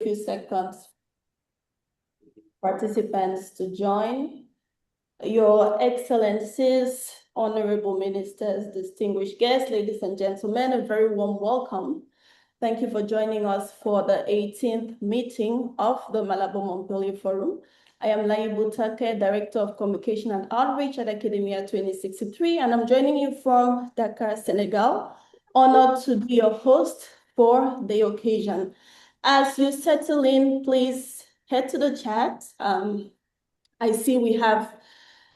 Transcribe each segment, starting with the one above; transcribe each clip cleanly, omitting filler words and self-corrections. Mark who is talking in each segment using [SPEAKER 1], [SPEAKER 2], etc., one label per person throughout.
[SPEAKER 1] few seconds participants to join. Your Excellencies, Honorable Ministers, distinguished guests, ladies and gentlemen, a very warm welcome. Thank you for joining us for the 18th meeting of the Malabo Montpellier Forum. I am Laibu Take, Director of Communication and Outreach at Academia 2063, and I'm joining you from Dakar, Senegal. Honored to be your host for the occasion. As you settle in, please head to the chat. I see we have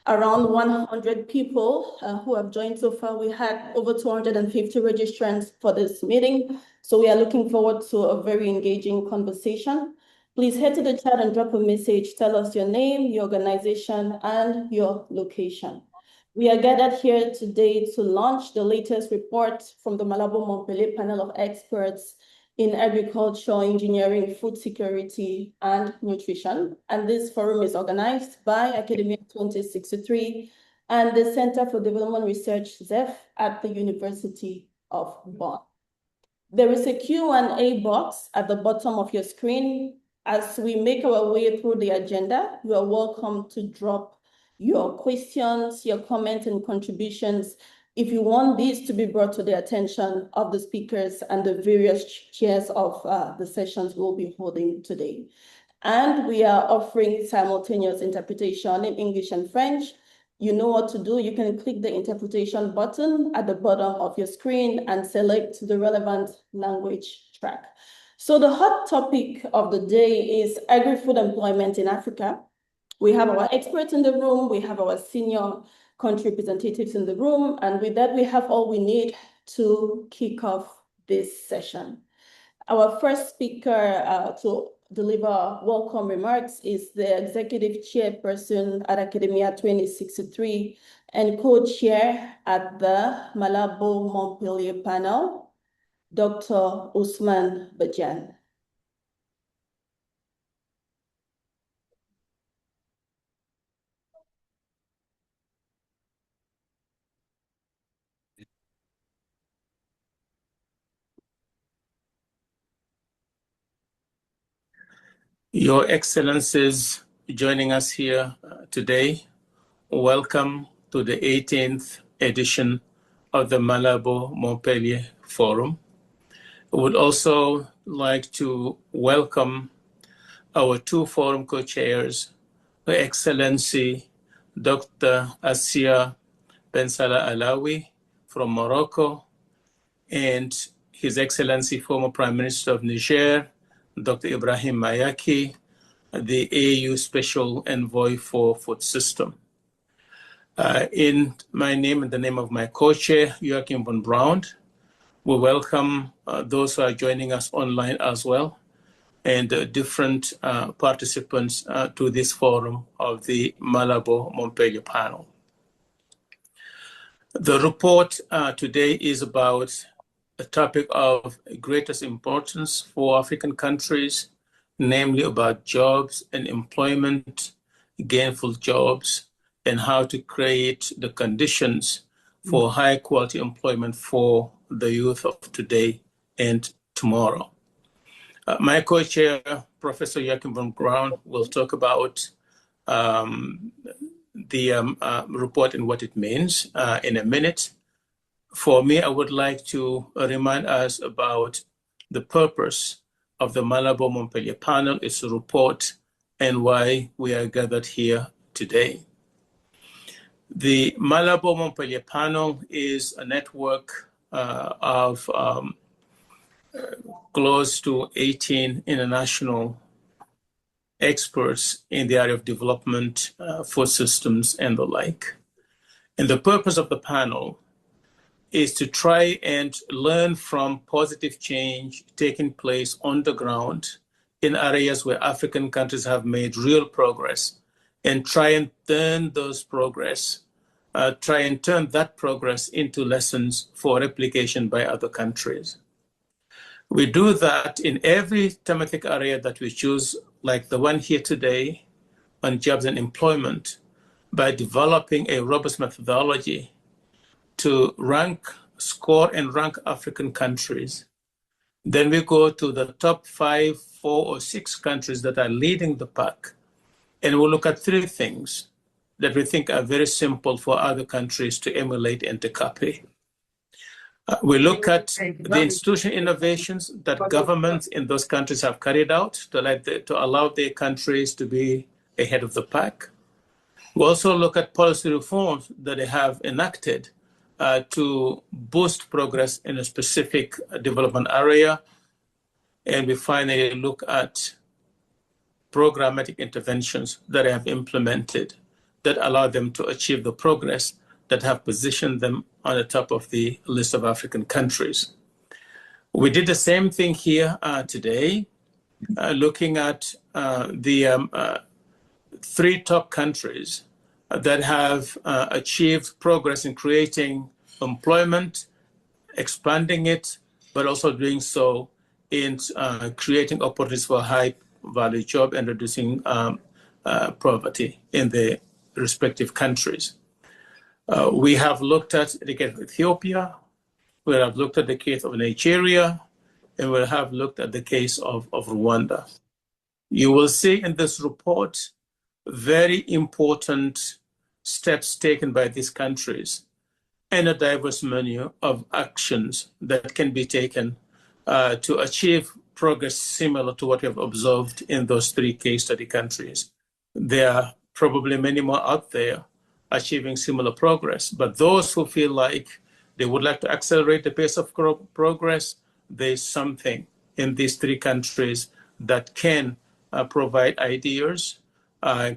[SPEAKER 1] around 100 people who have joined so far. We had over 250 registrants for this meeting. So we are looking forward to a very engaging conversation. Please head to the chat and drop a message. Tell us your name, your organization, and your location. We are gathered here today to launch the latest report from the Malabo Montpellier panel of experts in agriculture, engineering, food security, and nutrition. And this forum is organized by Academia 2063 and the Center for Development Research, ZEF, at the University of Bonn. There is a Q&A box at the bottom of your screen. As we make our way through the agenda, you are welcome to drop your questions, your comments, and contributions if you want these to be brought to the attention of the speakers and the various chairs of the sessions we'll be holding today. And we are offering simultaneous interpretation in English and French. You know what to do. You can click the interpretation button at the bottom of your screen and select the relevant language track. So the hot topic of the day is agri-food employment in Africa. We have our experts in the room. We have our senior country representatives in the room. And with that, we have all we need to kick off this session. Our first speaker to deliver welcome remarks is the executive chairperson at Academia 2063 and co-chair at the Malabo Montpellier panel, Dr. Ousmane Badiane.
[SPEAKER 2] Your Excellencies joining us here today, welcome to the 18th edition of the Malabo Montpellier Forum. I would also like to welcome our two forum co-chairs, Her Excellency Dr. Assia Ben Salah Alawi from Morocco, and His Excellency former Prime Minister of Niger, Dr. Ibrahim Mayaki, the AU Special Envoy for Food System. In my name and the name of my co-chair, Joachim von Braun, we welcome those who are joining us online as well, and different participants to this forum of the Malabo Montpellier panel. The report today is about a topic of greatest importance for African countries, namely about jobs and employment, gainful jobs, and how to create the conditions for high quality employment for the youth of today and tomorrow. My co-chair, Professor Joachim von Braun, will talk about the report and what it means in a minute. For me, I would like to remind us about the purpose of the Malabo Montpellier panel, its report, and why we are gathered here today. The Malabo Montpellier panel is a network of close to 18 international experts in the area of development, food systems, and the like. And the purpose of the panel is to try and learn from positive change taking place on the ground in areas where African countries have made real progress, and try and turn that progress into lessons for replication by other countries. We do that in every thematic area that we choose, like the one here today on jobs and employment, by developing a robust methodology to score and rank African countries Then we go to the top 5, 4, or 6 countries that are leading the pack, and we'll look at 3 things that we think are very simple for other countries to emulate and to copy. We look at the institutional innovations that governments in those countries have carried out to allow their countries to be ahead of the pack. We also look at policy reforms that they have enacted to boost progress in a specific development area. And we finally look at programmatic interventions that they have implemented that allow them to achieve the progress that have positioned them on the top of the list of African countries. We did the same thing here today, looking at the 3 top countries that have achieved progress in creating employment, expanding it, but also doing so in creating opportunities for high-value jobs and reducing poverty in the respective countries. We have looked at the case of Ethiopia, we have looked at the case of Nigeria, and we have looked at the case of Rwanda. You will see in this report very important steps taken by these countries and a diverse menu of actions that can be taken to achieve progress similar to what we have observed in those 3 case study countries. There are probably many more out there achieving similar progress, but those who feel like they would like to accelerate the pace of progress, there's something in these 3 countries that can provide ideas,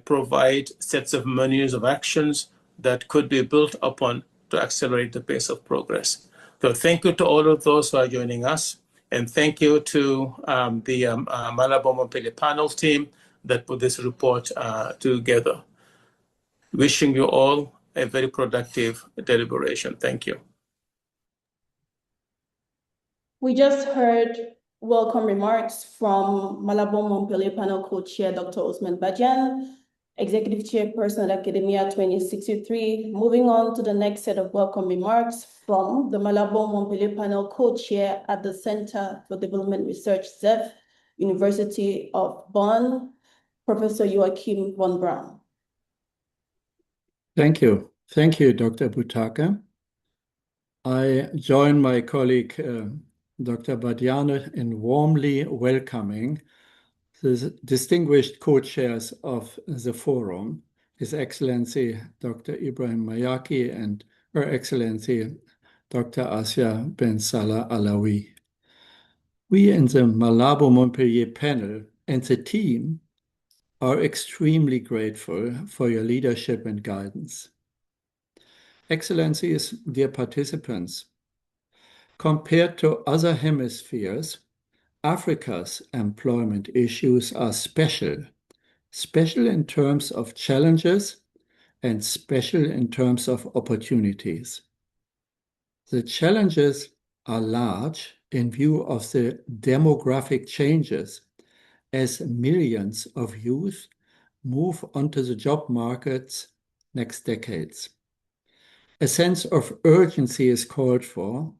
[SPEAKER 2] provide sets of menus of actions that could be built upon to accelerate the pace of progress. So thank you to all of those who are joining us, and thank you to the Malabo Montpellier panel team that put this report together. Wishing you all a very productive deliberation. Thank you.
[SPEAKER 1] We just heard welcome remarks from Malabo Montpellier panel co-chair, Dr. Osman Badian, Executive Chairperson at Academia 2063. Moving on to the next set of welcome remarks from the Malabo Montpellier panel co-chair at the Center for Development Research, ZEF, University of Bonn, Professor Joachim von Braun.
[SPEAKER 3] Thank you. Thank you, Dr. Butaka. I join my colleague, Dr. Badiane, in warmly welcoming the distinguished co-chairs of the forum, His Excellency Dr. Ibrahim Mayaki and Her Excellency Dr. Asya Ben Salah Alawi. We in the Malabo Montpellier panel and the team are extremely grateful for your leadership and guidance. Excellencies, dear participants, compared to other hemispheres, Africa's employment issues are special in terms of challenges and special in terms of opportunities. The challenges are large in view of the demographic changes as millions of youth move onto the job markets next decades. A sense of urgency is called for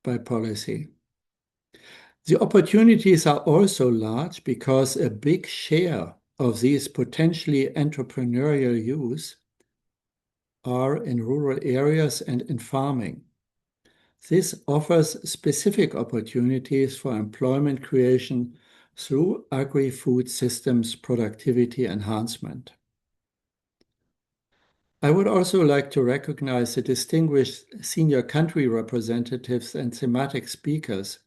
[SPEAKER 3] by policy. The opportunities are also large because a big share of these potentially entrepreneurial youth are in rural areas and in farming. This offers specific opportunities for employment creation through agri-food systems productivity enhancement. I would also like to recognize the distinguished senior country representatives and thematic speakers,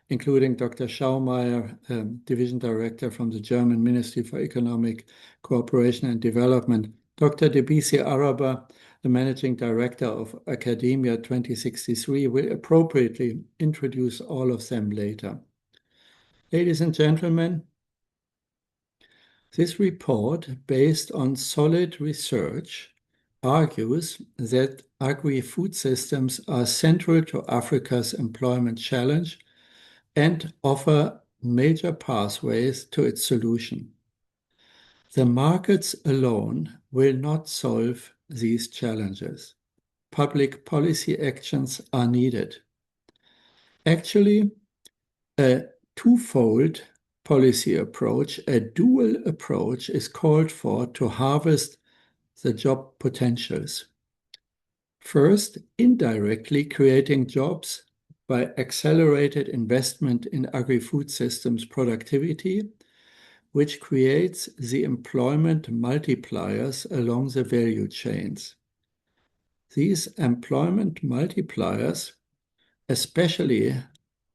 [SPEAKER 3] including Dr. Schaumeyer, Division Director from the German Ministry for Economic Cooperation and Development, Dr. Debisi Araba, the Managing Director of Academia 2063, will appropriately introduce all of them later. Ladies and gentlemen, this report, based on solid research, argues that agri-food systems are central to Africa's employment challenge and offer major pathways to its solution. The markets alone will not solve these challenges. Public policy actions are needed. Actually, A twofold policy approach, a dual approach, is called for to harvest the job potentials. First, indirectly creating jobs by accelerated investment in agri-food systems productivity, which creates the employment multipliers along the value chains. These employment multipliers especially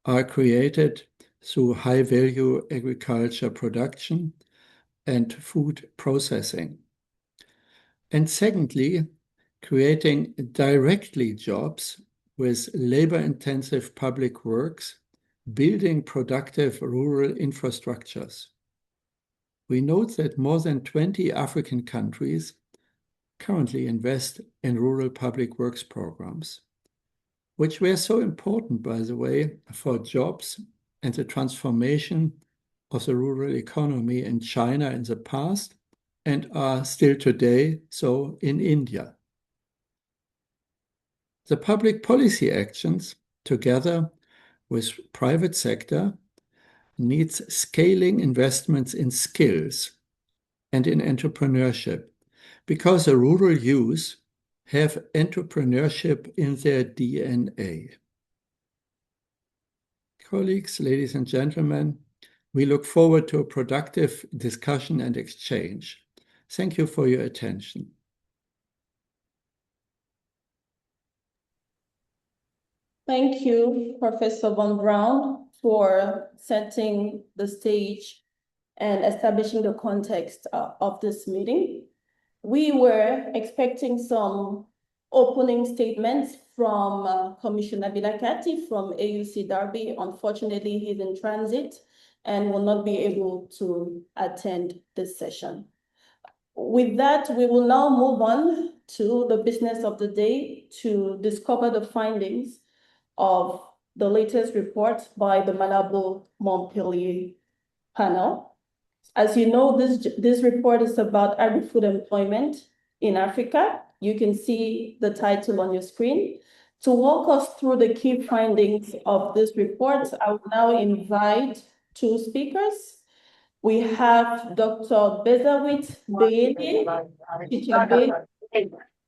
[SPEAKER 3] are created through high-value agriculture production and food processing. And secondly, creating directly jobs with labor-intensive public works, building productive rural infrastructures. We note that more than 20 African countries currently invest in rural public works programs, which were so important, by the way, for jobs and the transformation of the rural economy in China in the past and are still today so in India. The public policy actions, together with private sector, needs scaling investments in skills and in entrepreneurship, because the rural youth have entrepreneurship in their DNA. Colleagues, ladies and gentlemen, we look forward to a productive discussion and exchange. Thank you for your attention.
[SPEAKER 1] Thank you, Professor Von Braun, for setting the stage and establishing the context of this meeting. We were expecting some opening statements from Commissioner Bilakati from AUC Derby. Unfortunately, he's in transit and will not be able to attend this session. With that, we will now move on to the business of the day to discover the findings of the latest report by the Malabo Montpellier panel. As you know, this report is about agri-food employment in Africa. You can see the title on your screen. To walk us through the key findings of this report, I will now invite two speakers. We have Dr. Bezawit Beyede,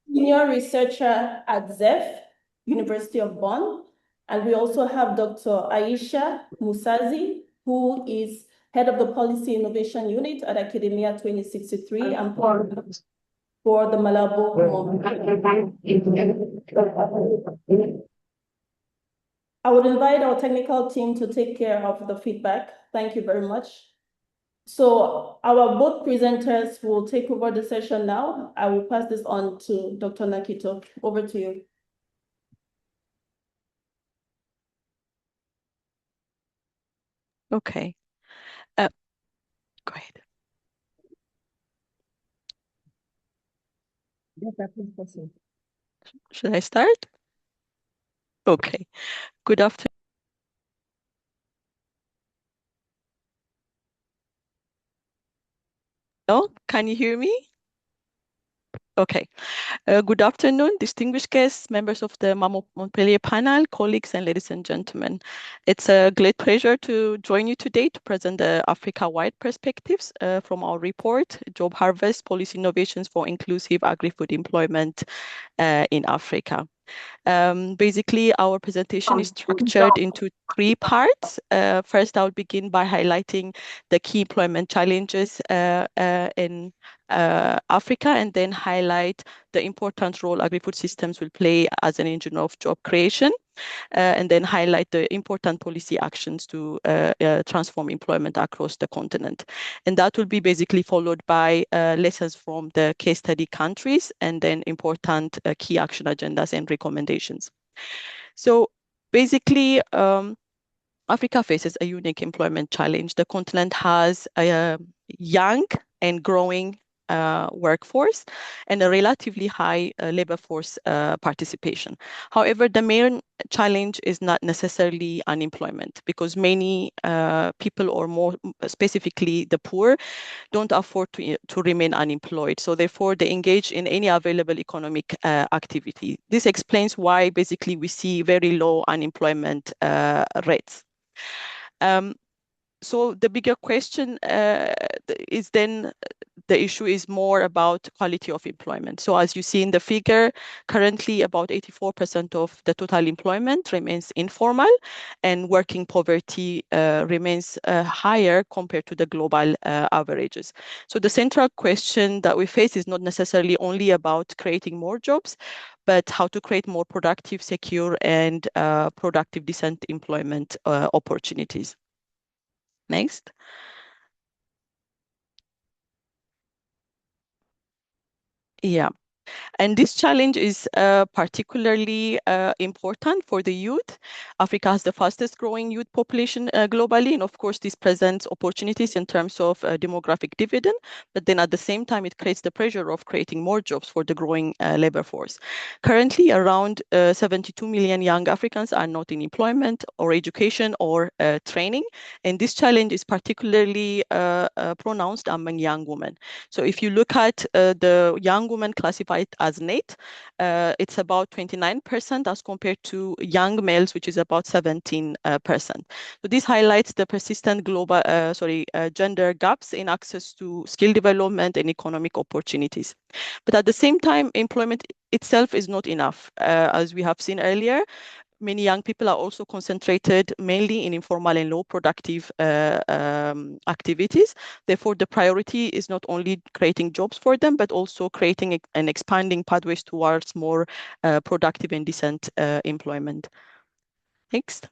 [SPEAKER 1] senior researcher at ZEF, University of Bonn. And we also have Dr. Aisha Musazi, who is head of the Policy Innovation Unit at Academia 2063 and for the Malabo Montpellier. I would invite our technical team to take care of the feedback. Thank you very much. So our both presenters will take over the session now. I will pass this on to Dr. Nakito. Over to you.
[SPEAKER 4] Okay. Go ahead. Should I start? Okay. Good afternoon. Hello, can you hear me? Okay. Good afternoon, distinguished guests, members of the Malabo Montpellier panel, colleagues, and ladies and gentlemen. It's a great pleasure to join you today to present the Africa-wide perspectives from our report, Job Harvest, Policy Innovations for Inclusive Agri-Food Employment in Africa. Basically, our presentation is structured into three parts. First, I'll begin by highlighting the key employment challenges in Africa, and then highlight the important role agri-food systems will play as an engine of job creation, and then highlight the important policy actions to transform employment across the continent. And that will be basically followed by lessons from the case study countries, and then important key action agendas and recommendations. So basically, Africa faces a unique employment challenge. The continent has a young and growing workforce and a relatively high labor force participation. However, the main challenge is not necessarily unemployment, because many people, or more specifically the poor, don't afford to remain unemployed. So therefore, they engage in any available economic activity. This explains why basically we see very low unemployment rates. So the bigger question is then the issue is more about quality of employment. So as you see in the figure, currently about 84% of the total employment remains informal, and working poverty remains higher compared to the global averages. So the central question that we face is not necessarily only about creating more jobs, but how to create more productive, secure, and productive, decent employment opportunities. Next. Yeah. And this challenge is particularly important for the youth. Africa has the fastest growing youth population globally. And of course, this presents opportunities in terms of demographic dividend. But then at the same time, it creates the pressure of creating more jobs for the growing labor force. Currently, around 72 million young Africans are not in employment or education or training. And this challenge is particularly pronounced among young women. So if you look at the young women classified as NATE, it's about 29% as compared to young males, which is about 17%. So this highlights the persistent global, gender gaps in access to skill development and economic opportunities. But at the same time, employment itself is not enough. As we have seen earlier, many young people are also concentrated mainly in informal and low productive activities. Therefore, the priority is not only creating jobs for them, but also creating and expanding pathways towards more productive and decent employment. Next.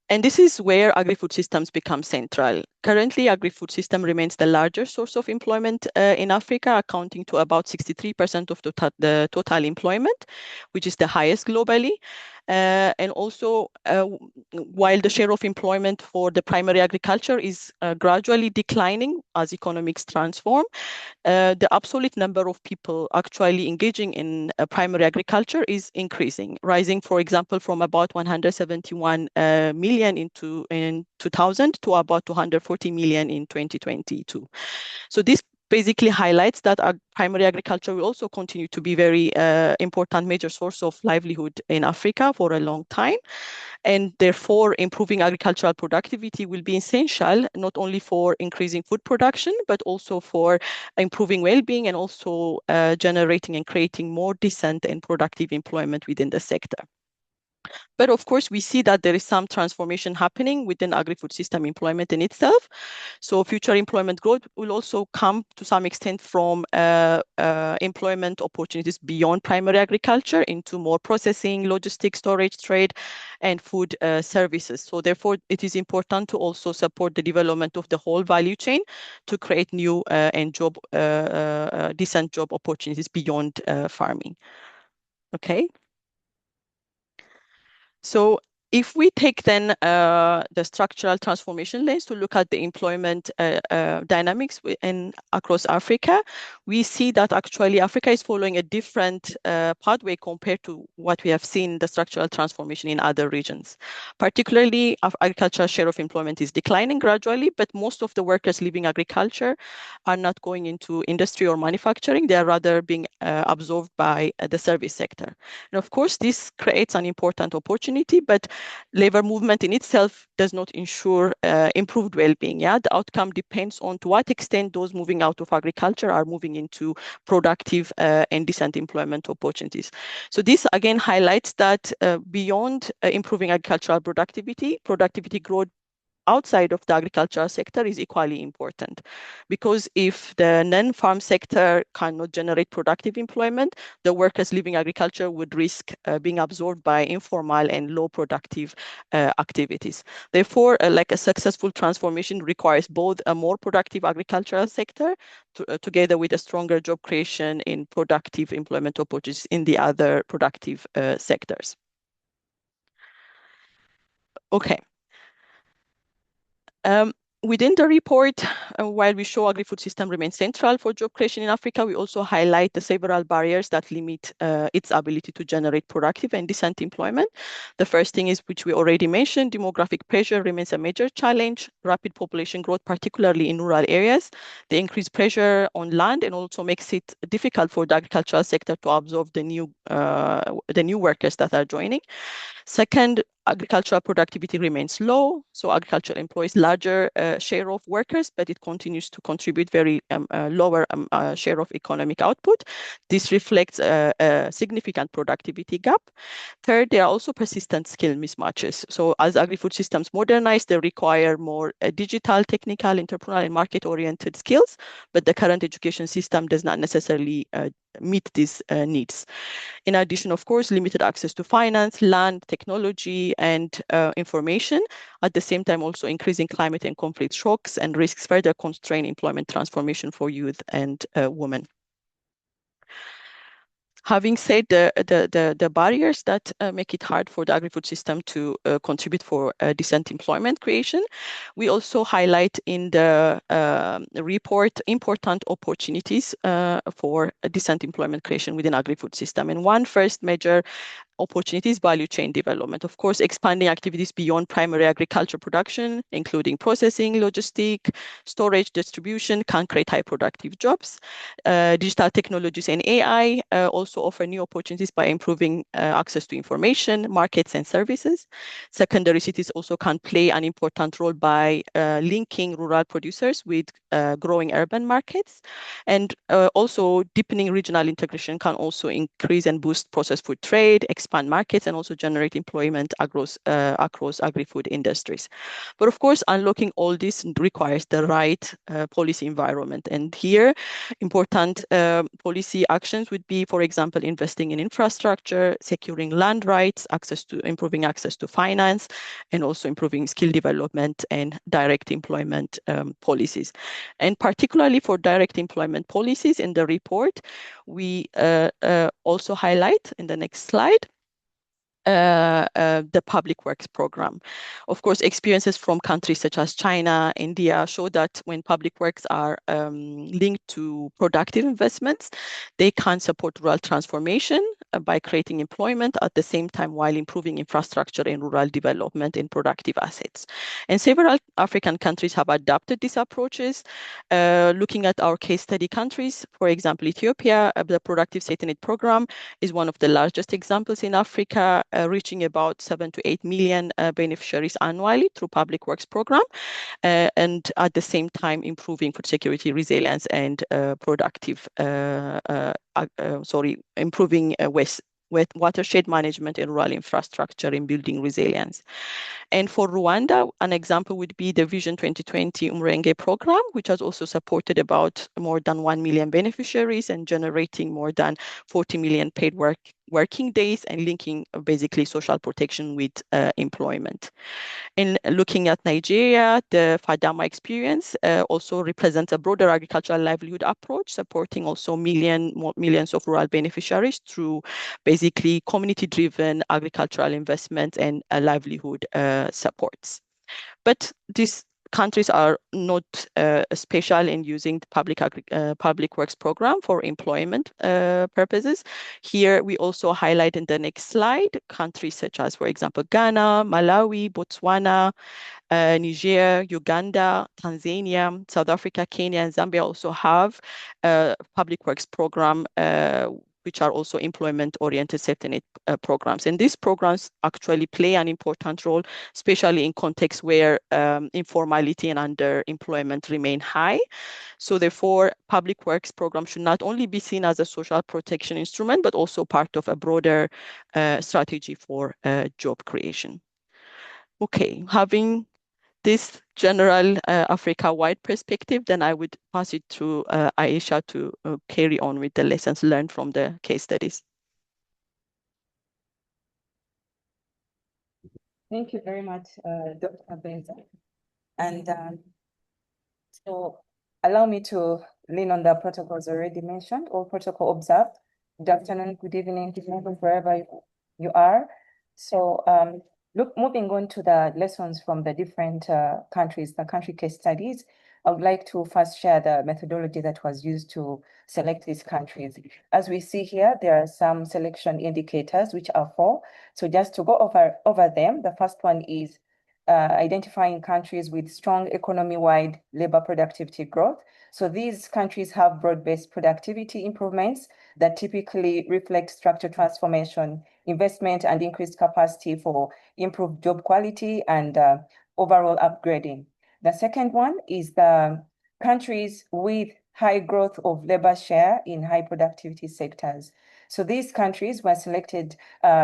[SPEAKER 4] And this is where agri-food systems become central. Currently, agri-food system remains the largest source of employment in Africa, accounting to about 63% of the total employment, which is the highest globally. And also, while the share of employment for the primary agriculture is gradually declining as economics transform, the absolute number of people actually engaging in primary agriculture is increasing, rising, for example, from about 171 million in 2000 to about 240 million in 2022. So this basically highlights that our primary agriculture will also continue to be very important major source of livelihood in Africa for a long time. And therefore, improving agricultural productivity will be essential, not only for increasing food production, but also for improving well-being and also generating and creating more decent and productive employment within the sector. But of course, we see that there is some transformation happening within agri-food system employment in itself. So future employment growth will also come to some extent from employment opportunities beyond primary agriculture into more processing, logistics, storage, trade, and food services. So therefore, it is important to also support the development of the whole value chain to create new and decent job opportunities beyond farming. Okay. So if we take then the structural transformation lens to look at the employment dynamics across Africa, we see that actually Africa is following a different pathway compared to what we have seen the structural transformation in other regions. Particularly, agricultural share of employment is declining gradually, but most of the workers leaving agriculture are not going into industry or manufacturing. They are rather being absorbed by the service sector. And of course, this creates an important opportunity, but labor movement in itself does not ensure improved well-being. Yeah, the outcome depends on to what extent those moving out of agriculture are moving into productive and decent employment opportunities. So this again highlights that beyond improving agricultural productivity growth outside of the agricultural sector is equally important, because if the non-farm sector cannot generate productive employment, the workers leaving agriculture would risk being absorbed by informal and low productive activities. Therefore, like a successful transformation requires both a more productive agricultural sector together with a stronger job creation in productive employment opportunities in the other productive sectors. Okay. Within the report, while we show agri-food system remains central for job creation in Africa, we also highlight the several barriers that limit its ability to generate productive and decent employment. The first thing is, which we already mentioned, demographic pressure remains a major challenge. Rapid population growth, particularly in rural areas, the increased pressure on land and also makes it difficult for the agricultural sector to absorb the new workers that are joining. Second, agricultural productivity remains low, so agriculture employs larger share of workers, but it continues to contribute very lower share of economic output. This reflects a significant productivity gap. Third, there are also persistent skill mismatches. So as agri-food systems modernize, they require more digital, technical, entrepreneurial, and market-oriented skills, but the current education system does not necessarily meet these needs. In addition, of course, limited access to finance, land, technology, and information. At the same time, also increasing climate and conflict shocks and risks further constrain employment transformation for youth and women. Having said the barriers that make it hard for the agri-food system to contribute for decent employment creation, we also highlight in the report important opportunities for decent employment creation within agri-food system. And one first major opportunities, value chain development. Of course, expanding activities beyond primary agriculture production, including processing, logistic, storage, distribution, can create high productive jobs. Digital technologies and AI also offer new opportunities by improving access to information, markets, and services. Secondary cities also can play an important role by linking rural producers with growing urban markets. And also deepening regional integration can also increase and boost processed food trade, expand markets, and also generate employment across agri-food industries. But of course, unlocking all this requires the right policy environment. And here, important policy actions would be, for example, investing in infrastructure, securing land rights, improving access to finance, and also improving skill development and direct employment policies. And particularly for direct employment policies in the report, we also highlight in the next slide the public works program. Of course, experiences from countries such as China, India show that when public works are linked to productive investments, they can support rural transformation by creating employment at the same time while improving infrastructure and rural development in productive assets. And several African countries have adopted these approaches. Looking at our case study countries, for example, Ethiopia, the Productive State Net program is one of the largest examples in Africa, reaching about 7 to 8 million beneficiaries annually through public works program, and at the same time improving food security, resilience, and improving watershed management and rural infrastructure and building resilience. And for Rwanda, an example would be the Vision 2020 Umurenge program, which has also supported about more than 1 million beneficiaries and generating more than 40 million paid working days and linking basically social protection with employment. In looking at Nigeria, the Fadama experience also represents a broader agricultural livelihood approach, supporting also millions of rural beneficiaries through basically community-driven agricultural investment and livelihood supports. But these countries are not special in using the public works program for employment purposes. Here we also highlight in the next slide countries such as, for example, Ghana, Malawi, Botswana, Niger, Uganda, Tanzania, South Africa, Kenya, and Zambia also have public works program which are also employment-oriented safety net programs. And these programs actually play an important role, especially in contexts where informality and underemployment remain high. So therefore, public works program should not only be seen as a social protection instrument, but also part of a broader strategy for job creation. Okay, having this general Africa-wide perspective, then I would pass it to Aisha to carry on with the lessons learned from the case studies.
[SPEAKER 5] Thank you very much, Dr. Benza. And so allow me to lean on the protocols already mentioned or protocol observed. Good afternoon, good evening, good morning, wherever you are. So moving on to the lessons from the different countries, the country case studies, I would like to first share the methodology that was used to select these countries. As we see here, there are some selection indicators, which are 4. So just to go over them, the first one is identifying countries with strong economy-wide labor productivity growth. So these countries have broad-based productivity improvements that typically reflect structural transformation investment and increased capacity for improved job quality and overall upgrading. The second one is the countries with high growth of labor share in high productivity sectors. So these countries were selected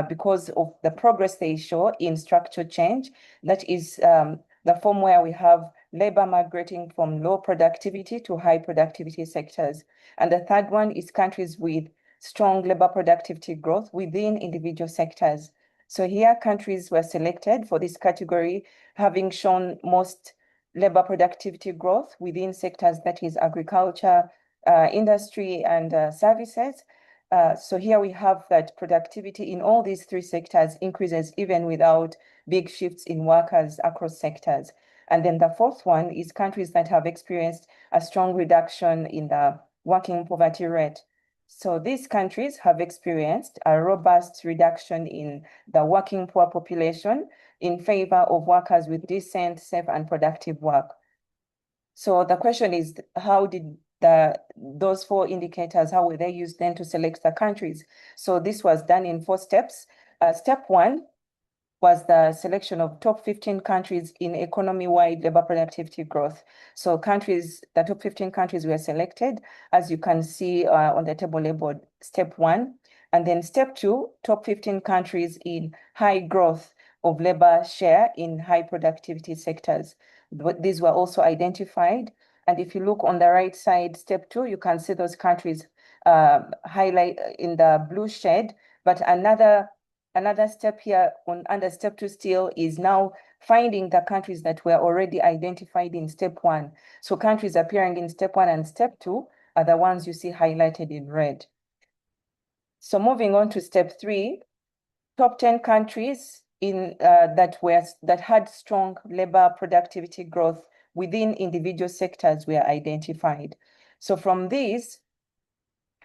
[SPEAKER 5] because of the progress they show in structural change. That is the form where we have labor migrating from low productivity to high productivity sectors. And the third one is countries with strong labor productivity growth within individual sectors. So here countries were selected for this category, having shown most labor productivity growth within sectors, that is agriculture, industry, and services. So here we have that productivity in all these three sectors increases even without big shifts in workers across sectors. And then the fourth one is countries that have experienced a strong reduction in the working poverty rate. So these countries have experienced a robust reduction in the working poor population in favor of workers with decent, safe, and productive work. So the question is, how did those four indicators, how were they used then to select the countries? So this was done in 4 steps. Step 1 was the selection of top 15 countries in economy-wide labor productivity growth. So the top 15 countries were selected, as you can see on the table labeled step 1. And then step 2, top 15 countries in high growth of labor share in high productivity sectors. These were also identified. And if you look on the right side, step 2, you can see those countries highlight in the blue shade. But another step here under step 2 still is now finding the countries that were already identified in step 1. So countries appearing in step 1 and step 2 are the ones you see highlighted in red. So moving on to step 3, top 10 countries that had strong labor productivity growth within individual sectors were identified. So from these,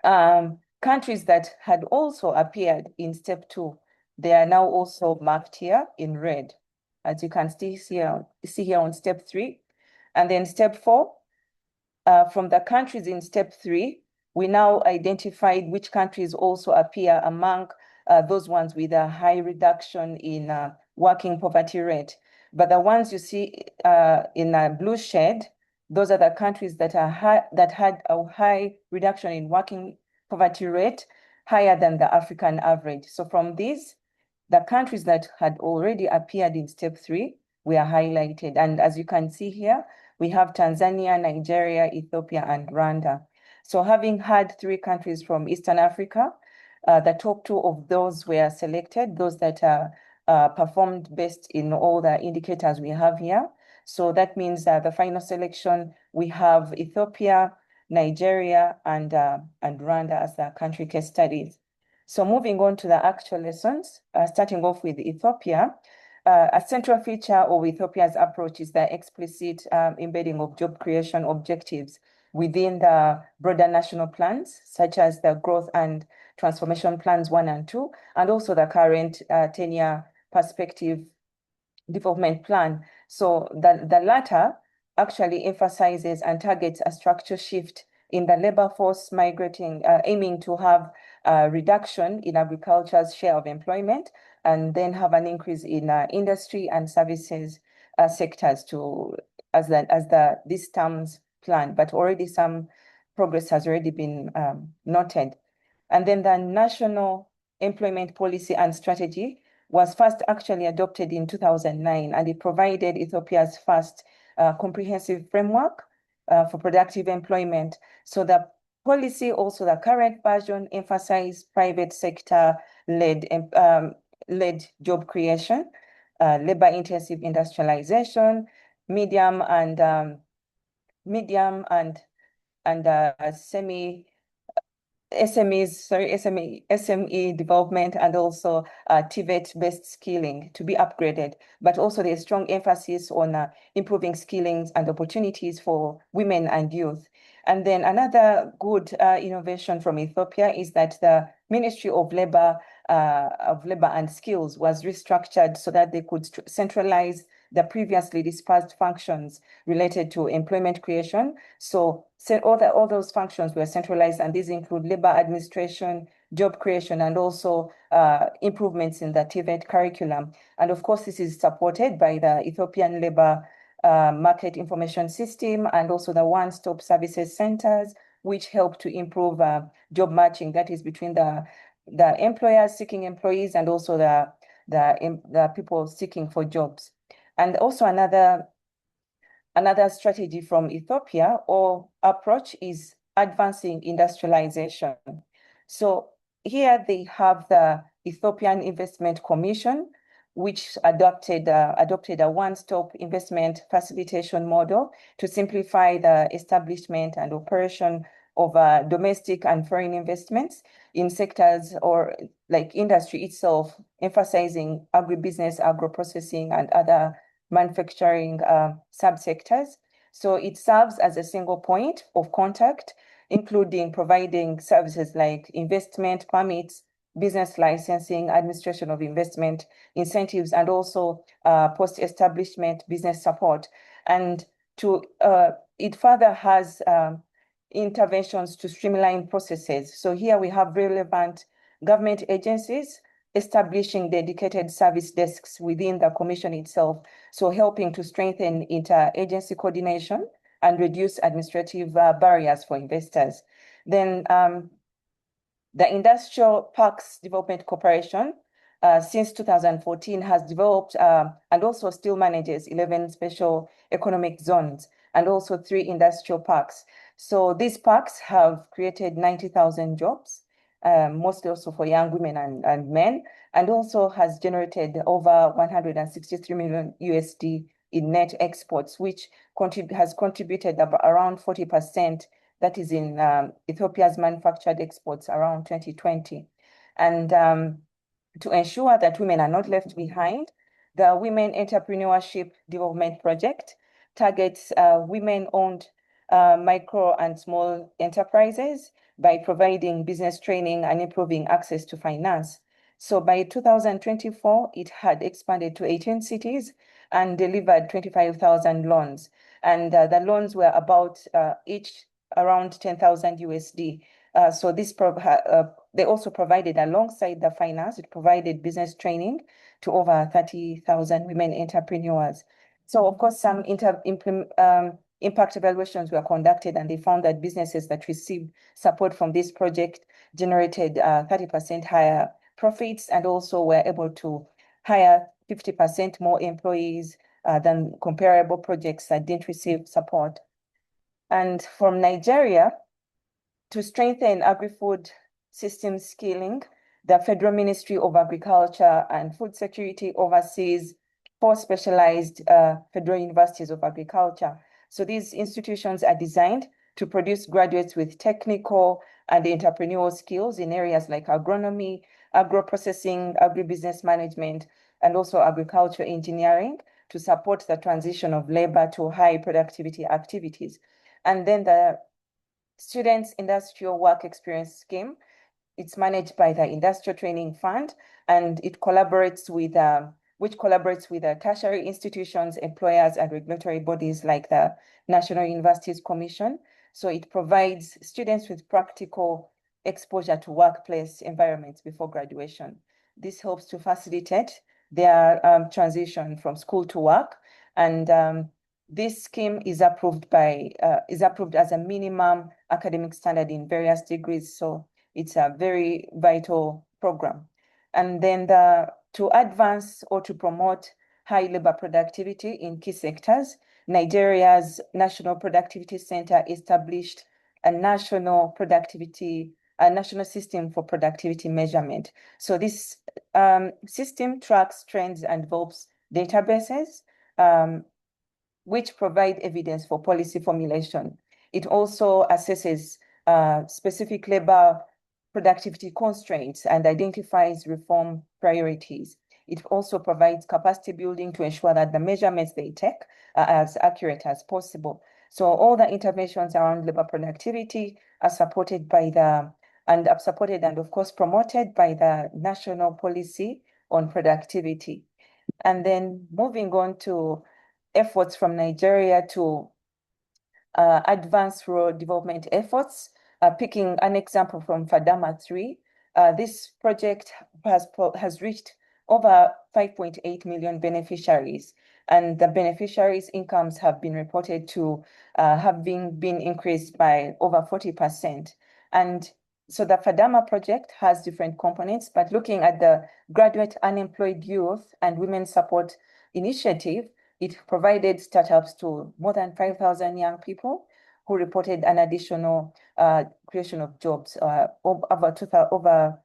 [SPEAKER 5] countries that had also appeared in step 2, they are now also marked here in red, as you can see here on step 3. And then step 4, from the countries in step 3, we now identified which countries also appear among those ones with a high reduction in working poverty rate. But the ones you see in a blue shade, those are the countries that had a high reduction in working poverty rate, higher than the African average. So from these, the countries that had already appeared in step 3 were highlighted. And as you can see here, we have Tanzania, Nigeria, Ethiopia, and Rwanda. So having had 3 countries from Eastern Africa, the top 2 of those were selected, those that performed best in all the indicators we have here. So that means that the final selection, we have Ethiopia, Nigeria, and Rwanda as the country case studies. So moving on to the actual lessons, starting off with Ethiopia, a central feature of Ethiopia's approach is the explicit embedding of job creation objectives within the broader national plans, such as the growth and transformation plans 1 and 2, and also the current 10-year perspective development plan. So the latter actually emphasizes and targets a structural shift in the labor force migrating, aiming to have a reduction in agriculture's share of employment, and then have an increase in industry and services sectors as these terms plan. But already some progress has already been noted. And then the National Employment Policy and Strategy was first actually adopted in 2009, and it provided Ethiopia's first comprehensive framework for productive employment. So the policy, also the current version, emphasized private sector led job creation, labor-intensive industrialization, medium and SME development, and also TVET-based skilling to be upgraded. But also there's strong emphasis on improving skillings and opportunities for women and youth. And then another good innovation from Ethiopia is that the Ministry of Labor and Skills was restructured so that they could centralize the previously dispersed functions related to employment creation. So all those functions were centralized, and these include labor administration, job creation and also improvements in the TVET curriculum. And of course, this is supported by the Ethiopian labor market information system and also the one-stop services centers, which help to improve job matching, that is between the employers seeking employees and also the people seeking for jobs. And also another strategy from Ethiopia or approach is advancing industrialization. So here they have the Ethiopian Investment Commission, which adopted a one-stop investment facilitation model to simplify the establishment and operation of domestic and foreign investments in sectors or like industry itself, emphasizing agribusiness, agro-processing, and other manufacturing subsectors. So it serves as a single point of contact, including providing services like investment permits, business licensing, administration of investment, incentives, and also post-establishment business support. And it further has interventions to streamline processes. So here we have relevant government agencies establishing dedicated service desks within the commission itself, so helping to strengthen interagency coordination and reduce administrative barriers for investors. Then the Industrial Parks Development Corporation, since 2014, has developed and also still manages 11 special economic zones and also 3 industrial parks. So these parks have created 90,000 jobs, mostly also for young women and men, and also has generated over 163 million USD in net exports, which has contributed around 40%, that is in Ethiopia's manufactured exports around 2020. And to ensure that women are not left behind, the Women Entrepreneurship Development Project targets women-owned micro and small enterprises by providing business training and improving access to finance. So by 2024, it had expanded to 18 cities and delivered 25,000 loans. And the loans were about each around 10,000 USD. So this they also provided, alongside the finance, it provided business training to over 30,000 women entrepreneurs. So of course, some impact evaluations were conducted, and they found that businesses that received support from this project generated 30% higher profits and also were able to hire 50% more employees than comparable projects that didn't receive support. And from Nigeria, to strengthen agri-food system skilling, the Federal Ministry of Agriculture and Food Security oversees 4 specialized federal universities of agriculture. So these institutions are designed to produce graduates with technical and entrepreneurial skills in areas like agronomy, agro-processing, agribusiness management, and also agriculture engineering to support the transition of labor to high productivity activities. And then the Students' Industrial Work Experience Scheme, it's managed by the Industrial Training Fund, and it collaborates with tertiary institutions, employers, and regulatory bodies like the National Universities Commission. So it provides students with practical exposure to workplace environments before graduation. This helps to facilitate their transition from school to work. And this scheme is approved as a minimum academic standard in various degrees. So it's a very vital program. And then to advance or to promote high labor productivity in key sectors, Nigeria's National Productivity Center established a national system for productivity measurement. So this system tracks trends and develops databases which provide evidence for policy formulation. It also assesses specific labor productivity constraints and identifies reform priorities. It also provides capacity building to ensure that the measurements they take are as accurate as possible. So all the interventions around labor productivity are supported and of course promoted by the national policy on productivity. And then moving on to efforts from Nigeria to advance rural development efforts, picking an example from Fadama 3, This project has reached over 5.8 million beneficiaries, and the beneficiaries' incomes have been reported to have been increased by over 40%. And so the FADAMA project has different components, but looking at the Graduate Unemployed Youth and Women Support Initiative, it provided startups to more than 5,000 young people who reported an additional creation of jobs, over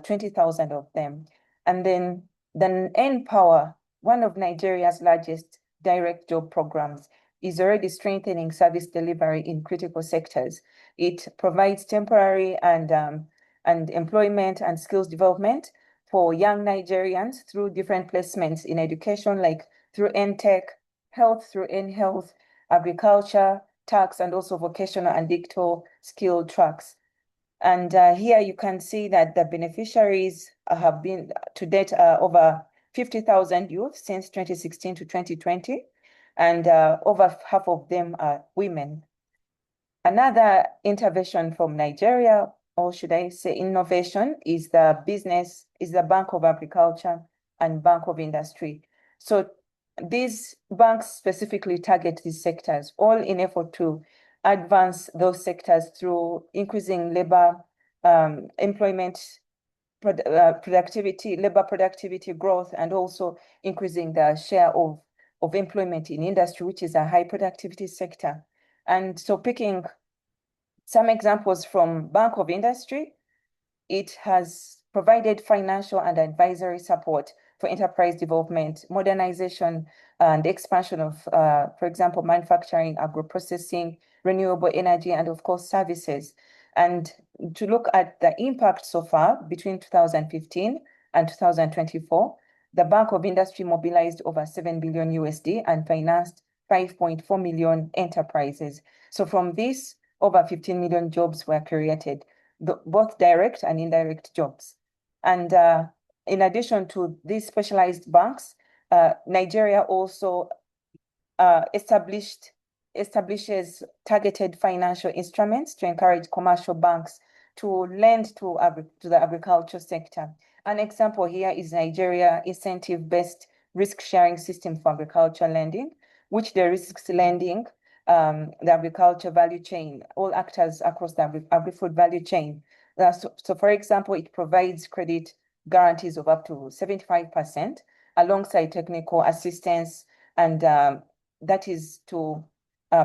[SPEAKER 5] 20,000 of them. And then N-Power, one of Nigeria's largest direct job programs, is already strengthening service delivery in critical sectors. It provides temporary and employment and skills development for young Nigerians through different placements in education, like through NTech, health through N-Health, agriculture, tax, and also vocational and digital skill tracks. And here you can see that the beneficiaries have been to date over 50,000 youth since 2016 to 2020, and over half of them are women. Another intervention from Nigeria, or should I say innovation, is the Bank of Agriculture and Bank of Industry. So these banks specifically target these sectors, all in effort to advance those sectors through increasing labor employment productivity, labor productivity growth, and also increasing the share of employment in industry, which is a high productivity sector. And so picking some examples from Bank of Industry, it has provided financial and advisory support for enterprise development, modernization, and expansion of, for example, manufacturing, agro-processing, renewable energy, and of course, services. And to look at the impact so far between 2015 and 2024, the Bank of Industry mobilized over 7 billion USD and financed 5.4 million enterprises. So from this, over 15 million jobs were created, both direct and indirect jobs. And in addition to these specialized banks, Nigeria also establishes targeted financial instruments to encourage commercial banks to lend to the agriculture sector. An example here is Nigeria incentive-based risk-sharing system for agriculture lending, which the risks lending the agriculture value chain, all actors across the agri-food value chain. So for example, it provides credit guarantees of up to 75% alongside technical assistance, and that is to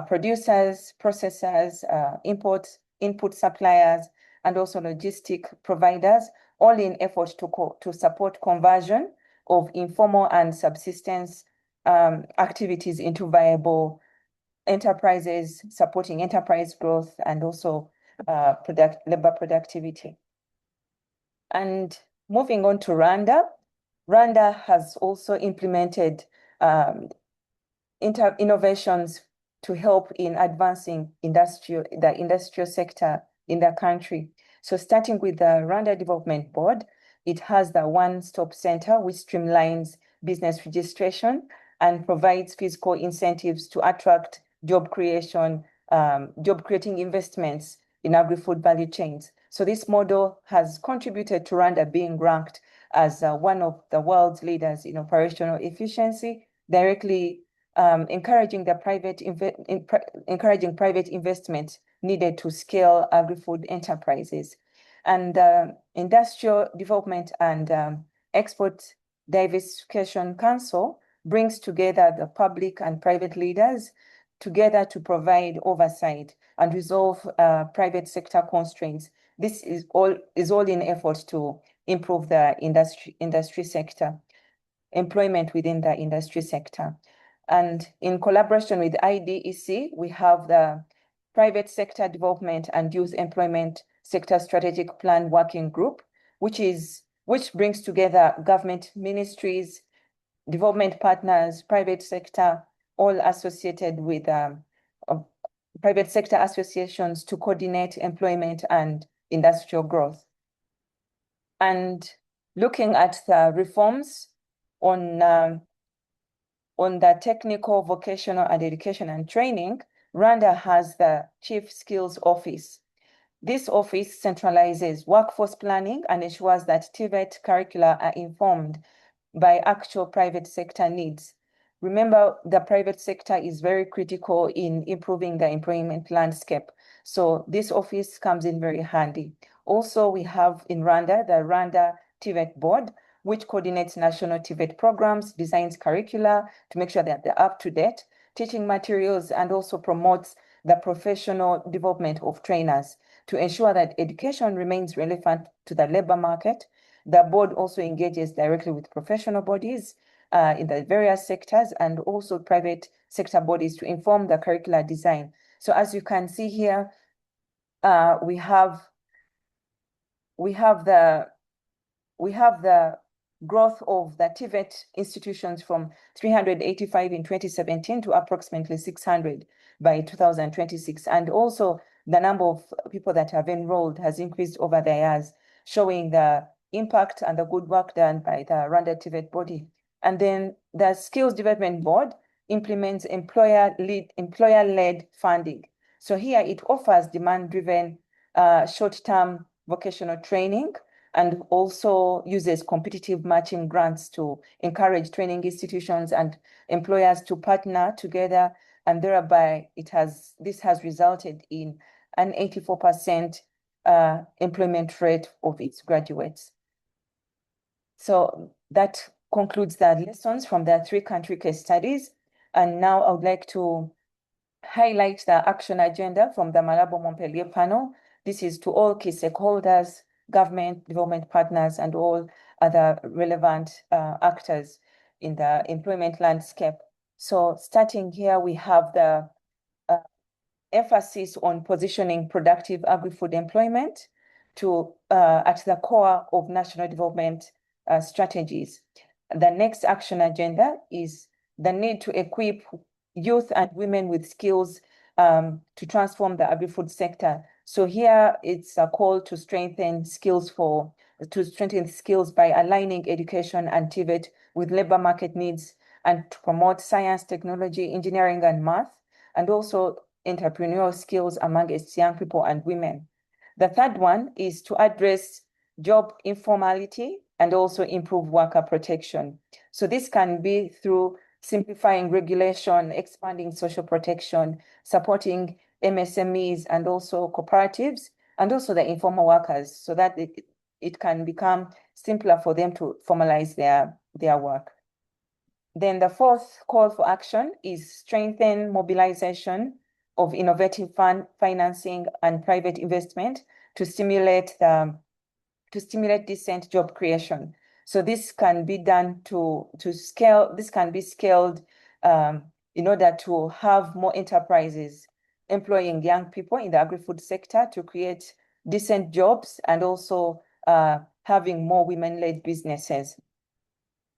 [SPEAKER 5] producers, processors, input suppliers, and also logistic providers, all in effort to support conversion of informal and subsistence activities into viable enterprises, supporting enterprise growth and also labor productivity. And moving on to Rwanda, Rwanda has also implemented innovations to help in advancing the industrial sector in the country. So starting with the Rwanda Development Board, it has the one-stop center which streamlines business registration and provides fiscal incentives to attract job creating investments in agri-food value chains. So this model has contributed to Rwanda being ranked as one of the world's leaders in operational efficiency, directly encouraging private investment needed to scale agri-food enterprises. And Industrial Development and Export Diversification Council brings together the public and private leaders together to provide oversight and resolve private sector constraints. This is all in effort to improve the industry sector, employment within the industry sector. And in collaboration with IDEC, we have the Private Sector Development and Youth Employment Sector Strategic Plan Working Group, which brings together government ministries, development partners, private sector, all associated with private sector associations to coordinate employment and industrial growth. And looking at the reforms on the technical, vocational, and education and training, Rwanda has the Chief Skills Office. This office centralizes workforce planning and ensures that TVET curricula are informed by actual private sector needs. Remember, the private sector is very critical in improving the employment landscape. So this office comes in very handy. Also, we have in Rwanda, the Rwanda TVET board, which coordinates national TVET programs, designs curricula to make sure that they're up to date, teaching materials, and also promotes the professional development of trainers to ensure that education remains relevant to the labor market. The board also engages directly with professional bodies in the various sectors and also private sector bodies to inform the curricular design. So as you can see here, we have the growth of the TVET institutions from 385 in 2017 to approximately 600 by 2026. And also the number of people that have enrolled has increased over the years, showing the impact and the good work done by the Rwanda TVET body. And then the Skills Development Board implements employer-led funding. So here it offers demand-driven short-term vocational training and also uses competitive matching grants to encourage training institutions and employers to partner together, and thereby this has resulted in an 84% employment rate of its graduates. So that concludes the lessons from the 3-country case studies. And now I would like to highlight the action agenda from the Malabo Montpellier panel. This is to all key stakeholders, government, development partners, and all other relevant actors in the employment landscape. So starting here, we have the emphasis on positioning productive agri-food employment to at the core of national development strategies. The next action agenda is the need to equip youth and women with skills to transform the agri-food sector. So here it's a call to strengthen skills by aligning education and TVET with labor market needs and to promote science, technology, engineering, and math, and also entrepreneurial skills among its young people and women. The third one is to address job informality and also improve worker protection. So this can be through simplifying regulation, expanding social protection, supporting MSMEs and also cooperatives, and also the informal workers, so that it can become simpler for them to formalize their work. Then the fourth call for action is strengthen mobilization of innovative financing and private investment to stimulate decent job creation. So this can be done to scale. This can be scaled in order to have more enterprises employing young people in the agri-food sector to create decent jobs and also having more women-led businesses.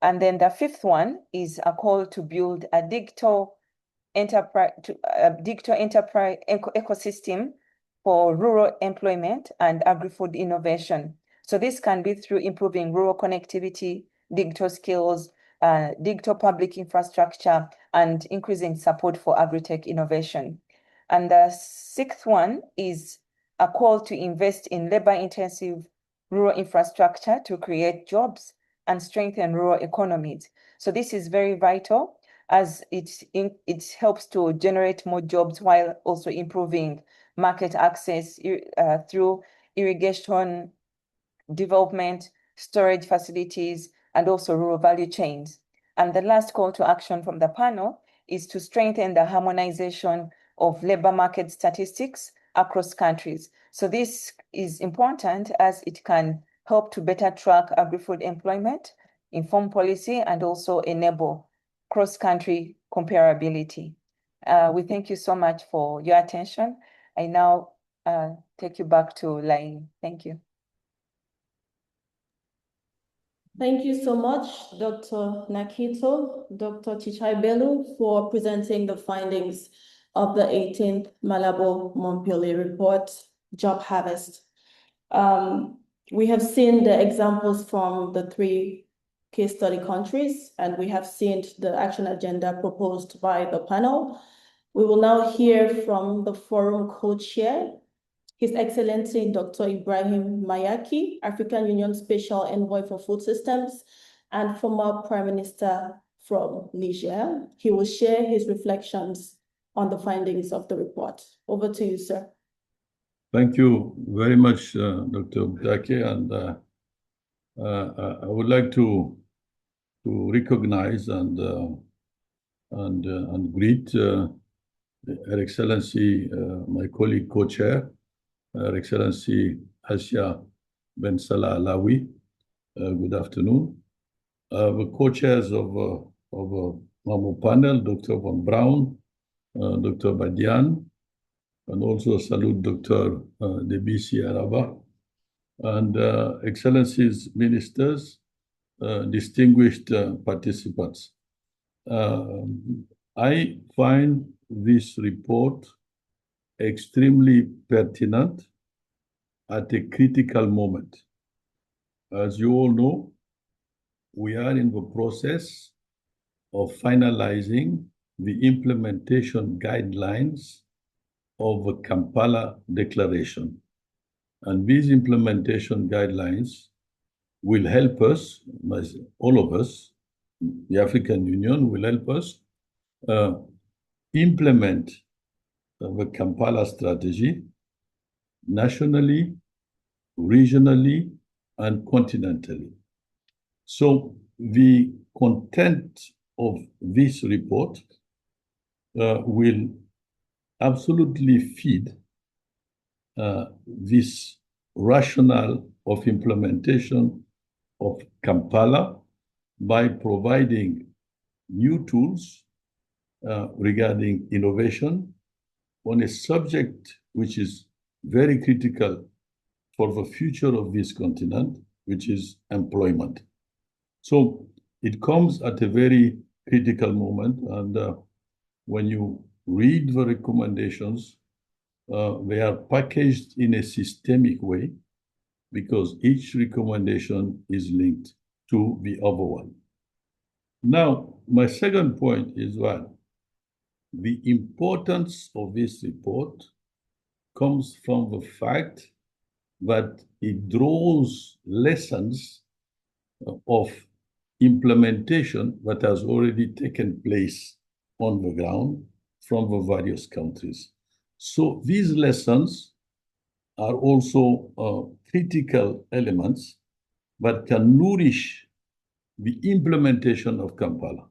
[SPEAKER 5] And then the fifth one is a call to build a digital enterprise ecosystem for rural employment and agri-food innovation. So this can be through improving rural connectivity, digital skills, digital public infrastructure, and increasing support for agri-tech innovation. And the sixth one is a call to invest in labor-intensive rural infrastructure to create jobs and strengthen rural economies. So this is very vital as it helps to generate more jobs while also improving market access through irrigation development, storage facilities, and also rural value chains. And the last call to action from the panel is to strengthen the harmonization of labor market statistics across countries. So this is important as it can help to better track agri-food employment, inform policy, and also enable cross-country comparability. We thank you so much for your attention. I now take you back to Laine. Thank you.
[SPEAKER 1] Thank you so much, Dr. Nakito, Dr. Chichai-Bellu, for presenting the findings of the 18th Malabo Montpellier report, Job Harvest. We have seen the examples from the 3 case study countries, and we have seen the action agenda proposed by the panel. We will now hear from the forum co-chair, His Excellency Dr. Ibrahim Mayaki, African Union Special Envoy for Food Systems, and former Prime Minister from Niger. He will share his reflections on the findings of the report. Over to you, sir.
[SPEAKER 6] Thank you very much, Dr. Mutake, and I would like to recognize and greet Her Excellency, my colleague co-chair, Her Excellency Asia Ben Salah Alawi. Good afternoon. The co-chairs of Mamo panel, Dr. Van Braun, Dr. Badian, and also salute Dr. Debisi Araba, and Excellencies, Ministers, distinguished participants. I find this report extremely pertinent at a critical moment. As you all know, we are in the process of finalizing the implementation guidelines of the Kampala Declaration. And these implementation guidelines will help us, all of us, the African Union will help us implement the Kampala strategy nationally, regionally, and continentally. So the content of this report will absolutely feed this rationale of implementation of Kampala by providing new tools regarding innovation on a subject which is very critical for the future of this continent, which is employment. So it comes at a very critical moment, and when you read the recommendations, they are packaged in a systemic way because each recommendation is linked to the other one. Now, my second point is that the importance of this report comes from the fact that it draws lessons of implementation that has already taken place on the ground from the various countries. So these lessons are also critical elements that can nourish the implementation of Kampala.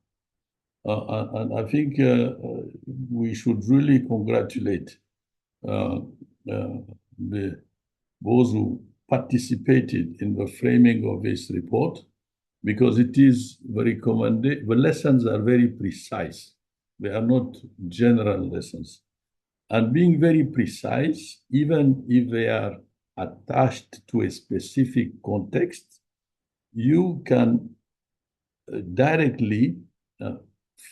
[SPEAKER 6] And I think we should really congratulate those who participated in the framing of this report, because it is the lessons are very precise. They are not general lessons. And being very precise, even if they are attached to a specific context, you can directly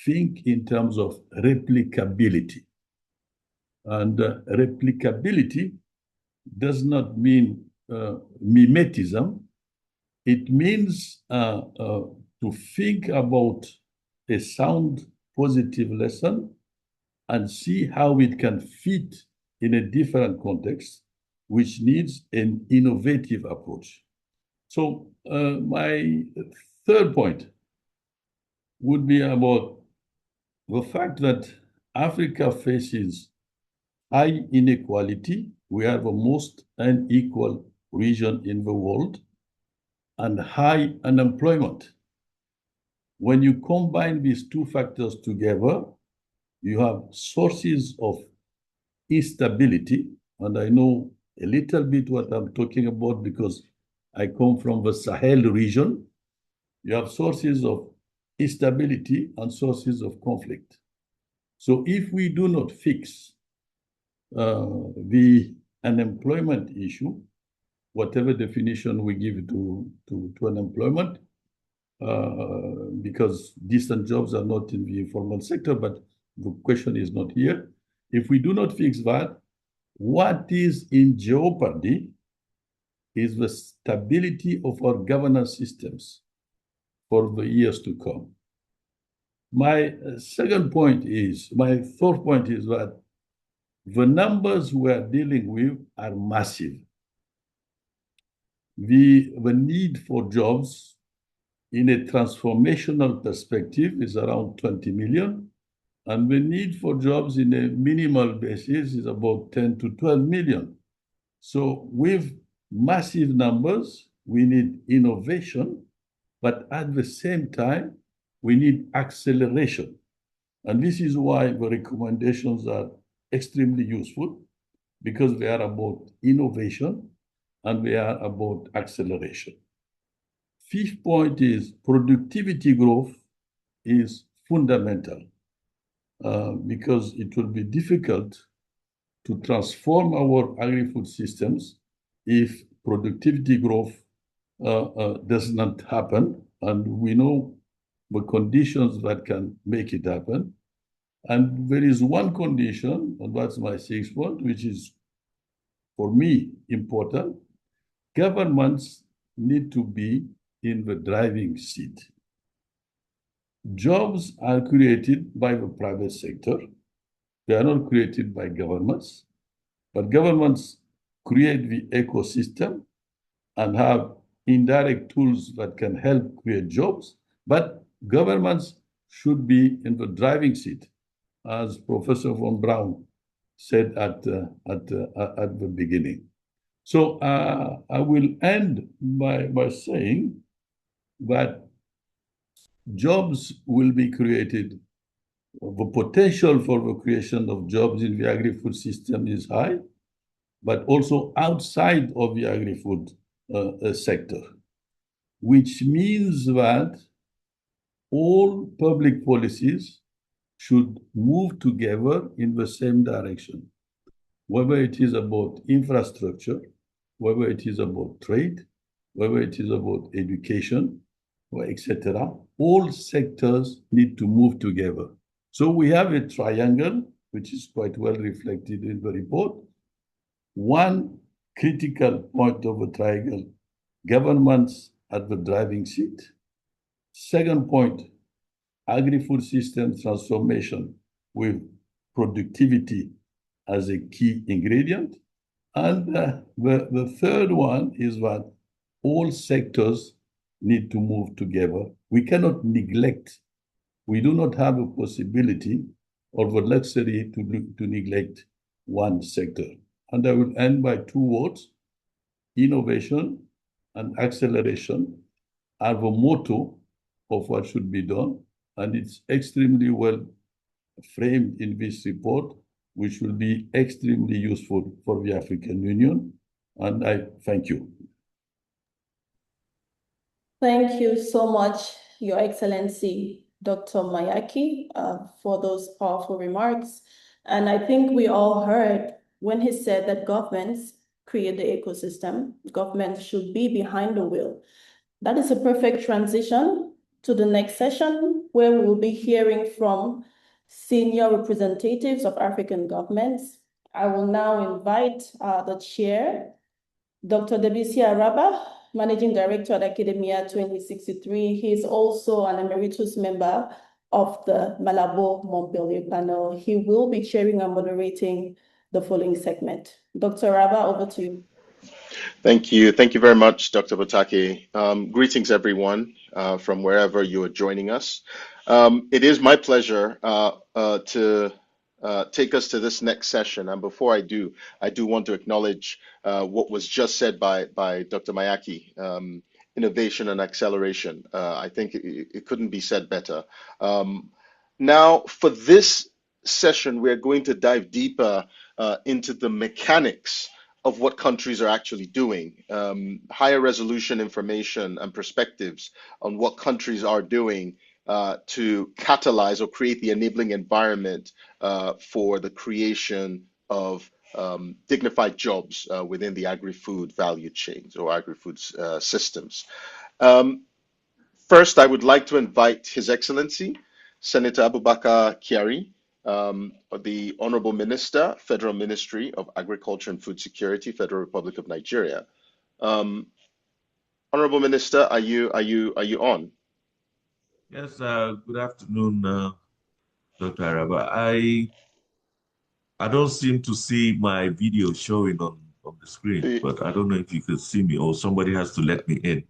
[SPEAKER 6] think in terms of replicability. And replicability does not mean mimetism. It means to think about a sound, positive lesson and see how it can fit in a different context, which needs an innovative approach. So my third point would be about the fact that Africa faces high inequality. We are the most unequal region in the world, and high unemployment. When you combine these two factors together, you have sources of instability, and I know a little bit what I'm talking about because I come from the Sahel region. You have sources of instability and sources of conflict. So if we do not fix the unemployment issue, whatever definition we give to unemployment, because decent jobs are not in the informal sector, but the question is not here. If we do not fix that, what is in jeopardy is the stability of our governance systems for the years to come. My third point is that The numbers we are dealing with are massive. The need for jobs in a transformational perspective is around 20 million, and the need for jobs in a minimal basis is about 10 to 12 million. So with massive numbers, we need innovation, but at the same time, we need acceleration. And this is why the recommendations are extremely useful, because they are about innovation and they are about acceleration. Fifth point is productivity growth is fundamental, because it will be difficult to transform our agri-food systems if productivity growth does not happen. And we know the conditions that can make it happen. And there is one condition, and that's my sixth point, which is, for me, important. Governments need to be in the driving seat. Jobs are created by the private sector. They are not created by governments, but governments create the ecosystem and have indirect tools that can help create jobs, but governments should be in the driving seat, as Professor von Braun said at the beginning. So I will end by saying that jobs will be created. The potential for the creation of jobs in the agri-food system is high, but also outside of the agri-food sector, which means that all public policies should move together in the same direction, whether it is about infrastructure, whether it is about trade, whether it is about education, etc. All sectors need to move together. So we have a triangle, which is quite well reflected in the report. One critical point of the triangle, governments at the driving seat. Second point, agri-food system transformation with productivity as a key ingredient. And the third one is that all sectors need to move together. We cannot neglect. We do not have a possibility or the luxury to neglect one sector. And I will end by two words: innovation and acceleration are the motto of what should be done. And it's extremely well framed in this report, which will be extremely useful for the African Union. And I thank you.
[SPEAKER 1] Thank you so much, Your Excellency, Dr. Mayaki, for those powerful remarks. And I think we all heard when he said that governments create the ecosystem, governments should be behind the wheel. That is a perfect transition to the next session, where we will be hearing from senior representatives of African governments. I will now invite the chair, Dr. Debisi Araba, Managing Director at Academia 2063. He is also an emeritus member of the Malabo Montpellier panel. He will be chairing and moderating the following segment. Dr. Araba, over to you.
[SPEAKER 7] Thank you. Thank you very much, Dr. Batake. Greetings, everyone, from wherever you are joining us. It is my pleasure to take us to this next session. And before I do want to acknowledge what was just said by Dr. Mayaki, innovation and acceleration. I think it couldn't be said better. Now, for this session, we're going to dive deeper into the mechanics of what countries are actually doing, higher resolution information and perspectives on what countries are doing to catalyze or create the enabling environment for the creation of dignified jobs within the agri-food value chains or agri-food systems. First, I would like to invite His Excellency, Senator Abubakar Kyari, the Honorable Minister, Federal Ministry of Agriculture and Food Security, Federal Republic of Nigeria. Honorable Minister, are you on?
[SPEAKER 8] Yes, good afternoon, Dr. Araba. I I don't seem to see my video showing on the screen, but I don't know if you can see me or somebody has to let me in.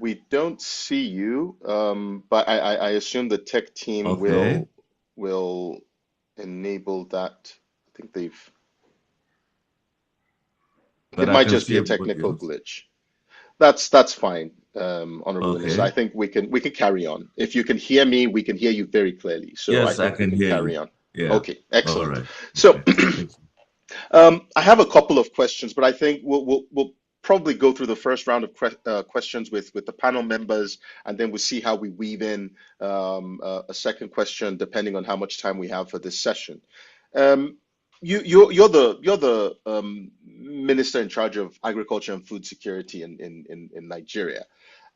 [SPEAKER 7] We don't see you, but I assume the tech team
[SPEAKER 8] Okay.
[SPEAKER 7] will enable that. I think they've.
[SPEAKER 8] But
[SPEAKER 7] It
[SPEAKER 8] I
[SPEAKER 7] might
[SPEAKER 8] can
[SPEAKER 7] just
[SPEAKER 8] see
[SPEAKER 7] be a
[SPEAKER 8] everybody
[SPEAKER 7] technical
[SPEAKER 8] else.
[SPEAKER 7] glitch. That's fine, Honorable Minister. I
[SPEAKER 8] Okay.
[SPEAKER 7] think we can carry on. If you can hear me, we can hear you very clearly. So I
[SPEAKER 8] Yes, I
[SPEAKER 7] think we
[SPEAKER 8] can
[SPEAKER 7] can
[SPEAKER 8] hear
[SPEAKER 7] carry
[SPEAKER 8] you.
[SPEAKER 7] on.
[SPEAKER 8] Yeah.
[SPEAKER 7] Okay,
[SPEAKER 8] All
[SPEAKER 7] excellent.
[SPEAKER 8] right.
[SPEAKER 7] So
[SPEAKER 8] Okay. Thank you.
[SPEAKER 7] I have a couple of questions, but I think we'll probably go through the first round of questions with the panel members, and then we'll see how we weave in a second question depending on how much time we have for this session. You're the minister in charge of agriculture and food security in Nigeria.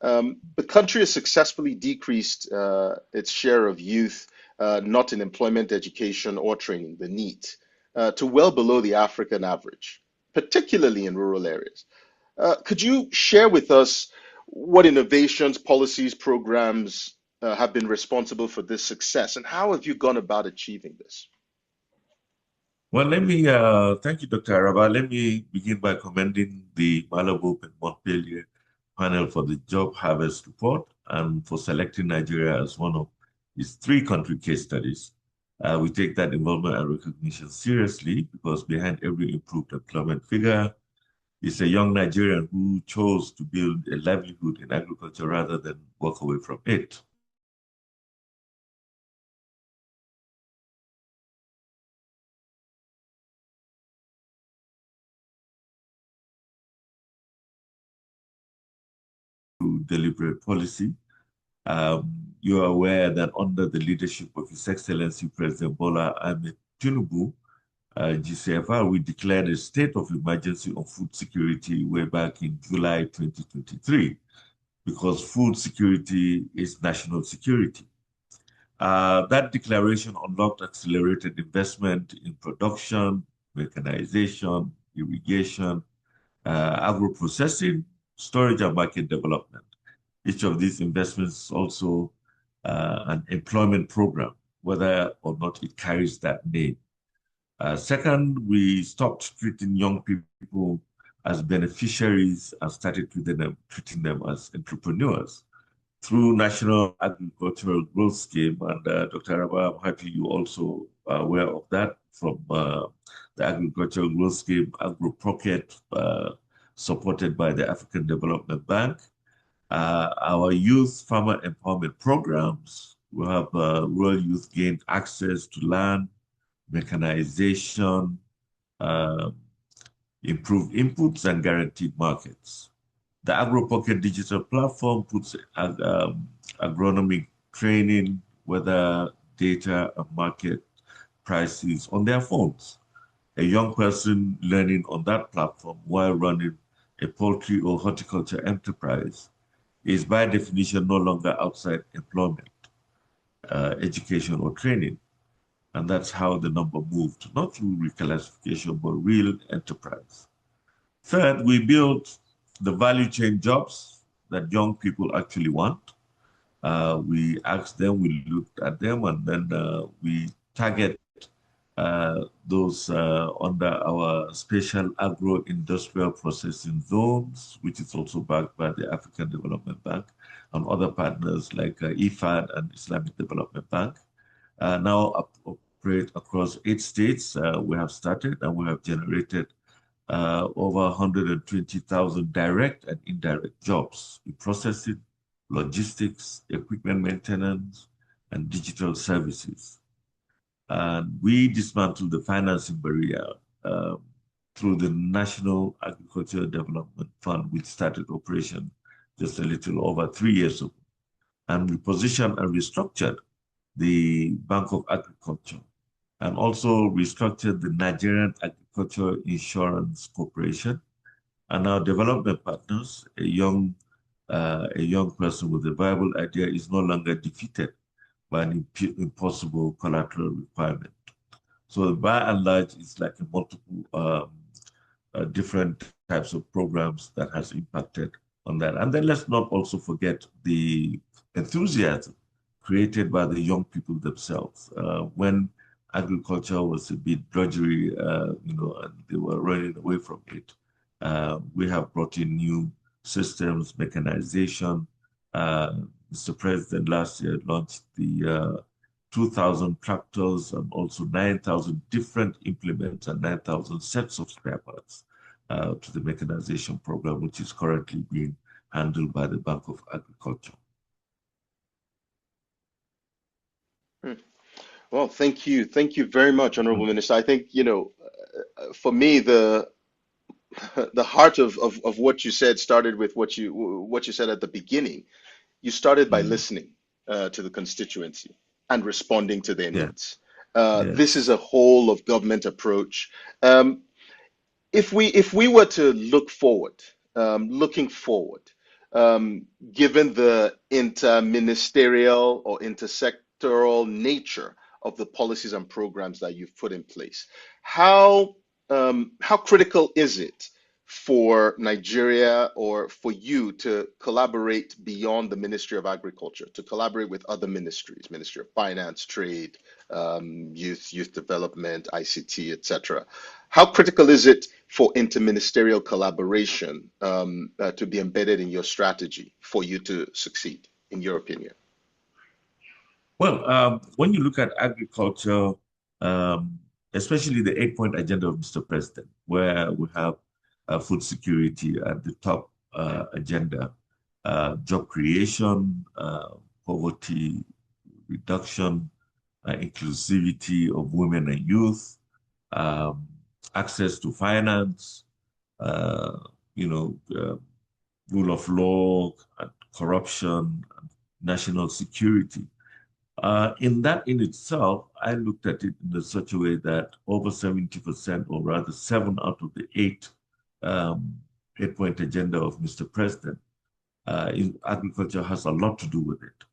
[SPEAKER 7] The country has successfully decreased its share of youth not in employment, education, or training, the NEET, to well below the African average, particularly in rural areas. Could you share with us what innovations, policies, programs have been responsible for this success, and how have you gone about achieving this?
[SPEAKER 8] Well, let me thank you, Dr. Araba. Let me begin by commending the Malabo Montpellier panel for the job harvest report and for selecting Nigeria as one of its 3 country case studies. We take that involvement and recognition seriously because behind every improved employment figure is a young Nigerian who chose to build a livelihood in agriculture rather than walk away from it. Deliberate policy. You are aware that under the leadership of His Excellency President Bola Ahmed Tinubu, GCFR, we declared a state of emergency on food security way back in July 2023, because food security is national security. That declaration unlocked accelerated investment in production, mechanization, irrigation, agro-processing, storage, and market development. Each of these investments is also an employment program, whether or not it carries that name. Second, we stopped treating young people as beneficiaries and started treating them as entrepreneurs through National Agricultural Growth Scheme. And Dr. Araba, I'm happy you also are aware of that from the Agricultural Growth Scheme, Agro Pocket, supported by the African Development Bank. Our youth farmer empowerment programs, we have rural youth gained access to land, mechanization, improved inputs, and guaranteed markets. The AgroPocket digital platform puts agronomic training, weather data, and market prices on their phones. A young person learning on that platform while running a poultry or horticulture enterprise is by definition no longer outside employment, education, or training. And that's how the number moved, not through reclassification, but real enterprise. Third, we built the value chain jobs that young people actually want. We asked them, we looked at them, and then we target those under our special agro-industrial processing zones, which is also backed by the African Development Bank and other partners like IFAD and Islamic Development Bank. Now operate across 8 states. We have started and we have generated over 120,000 direct and indirect jobs in processing, logistics, equipment maintenance, and digital services. And we dismantled the financing barrier through the National Agricultural Development Fund, which started operation just a little over 3 years ago. And we positioned and restructured the Bank of Agriculture and also restructured the Nigerian Agricultural Insurance Corporation. And our development partners, a young person with a viable idea is no longer defeated by an impossible collateral requirement. So by and large, it's like a multiple different types of programs that has impacted on that. And then let's not also forget the enthusiasm created by the young people themselves. When agriculture was a bit drudgery, and they were running away from it. We have brought in new systems, mechanization. Mr. President last year launched the 2,000 tractors and also 9,000 different implements and 9,000 sets of spare parts to the mechanization program, which is currently being handled by the Bank of Agriculture.
[SPEAKER 7] Well, thank you. Thank you very much, Honorable Minister. I think, for me, the heart of what you said started with what you said at the beginning. You started by listening to the constituency and responding to their needs. This is a whole of government approach. If we were to look forward, looking forward, given the interministerial or intersectoral nature of the policies and programs that you've put in place, how critical is it for Nigeria or for you to collaborate beyond the Ministry of Agriculture, to collaborate with other ministries, Ministry of Finance, Trade, Youth Development, ICT, etc.? How critical is it for interministerial collaboration to be embedded in your strategy for you to succeed, in your opinion?
[SPEAKER 8] Well, when you look at agriculture, especially the 8-point agenda of Mr. President, where we have food security at the top agenda, job creation, poverty reduction, inclusivity of women and youth, access to finance, rule of law, corruption, national security. In that in itself, I looked at it in such a way that over 70%, or rather 7 out of the 8-point agenda of Mr. President, agriculture has a lot to do with it.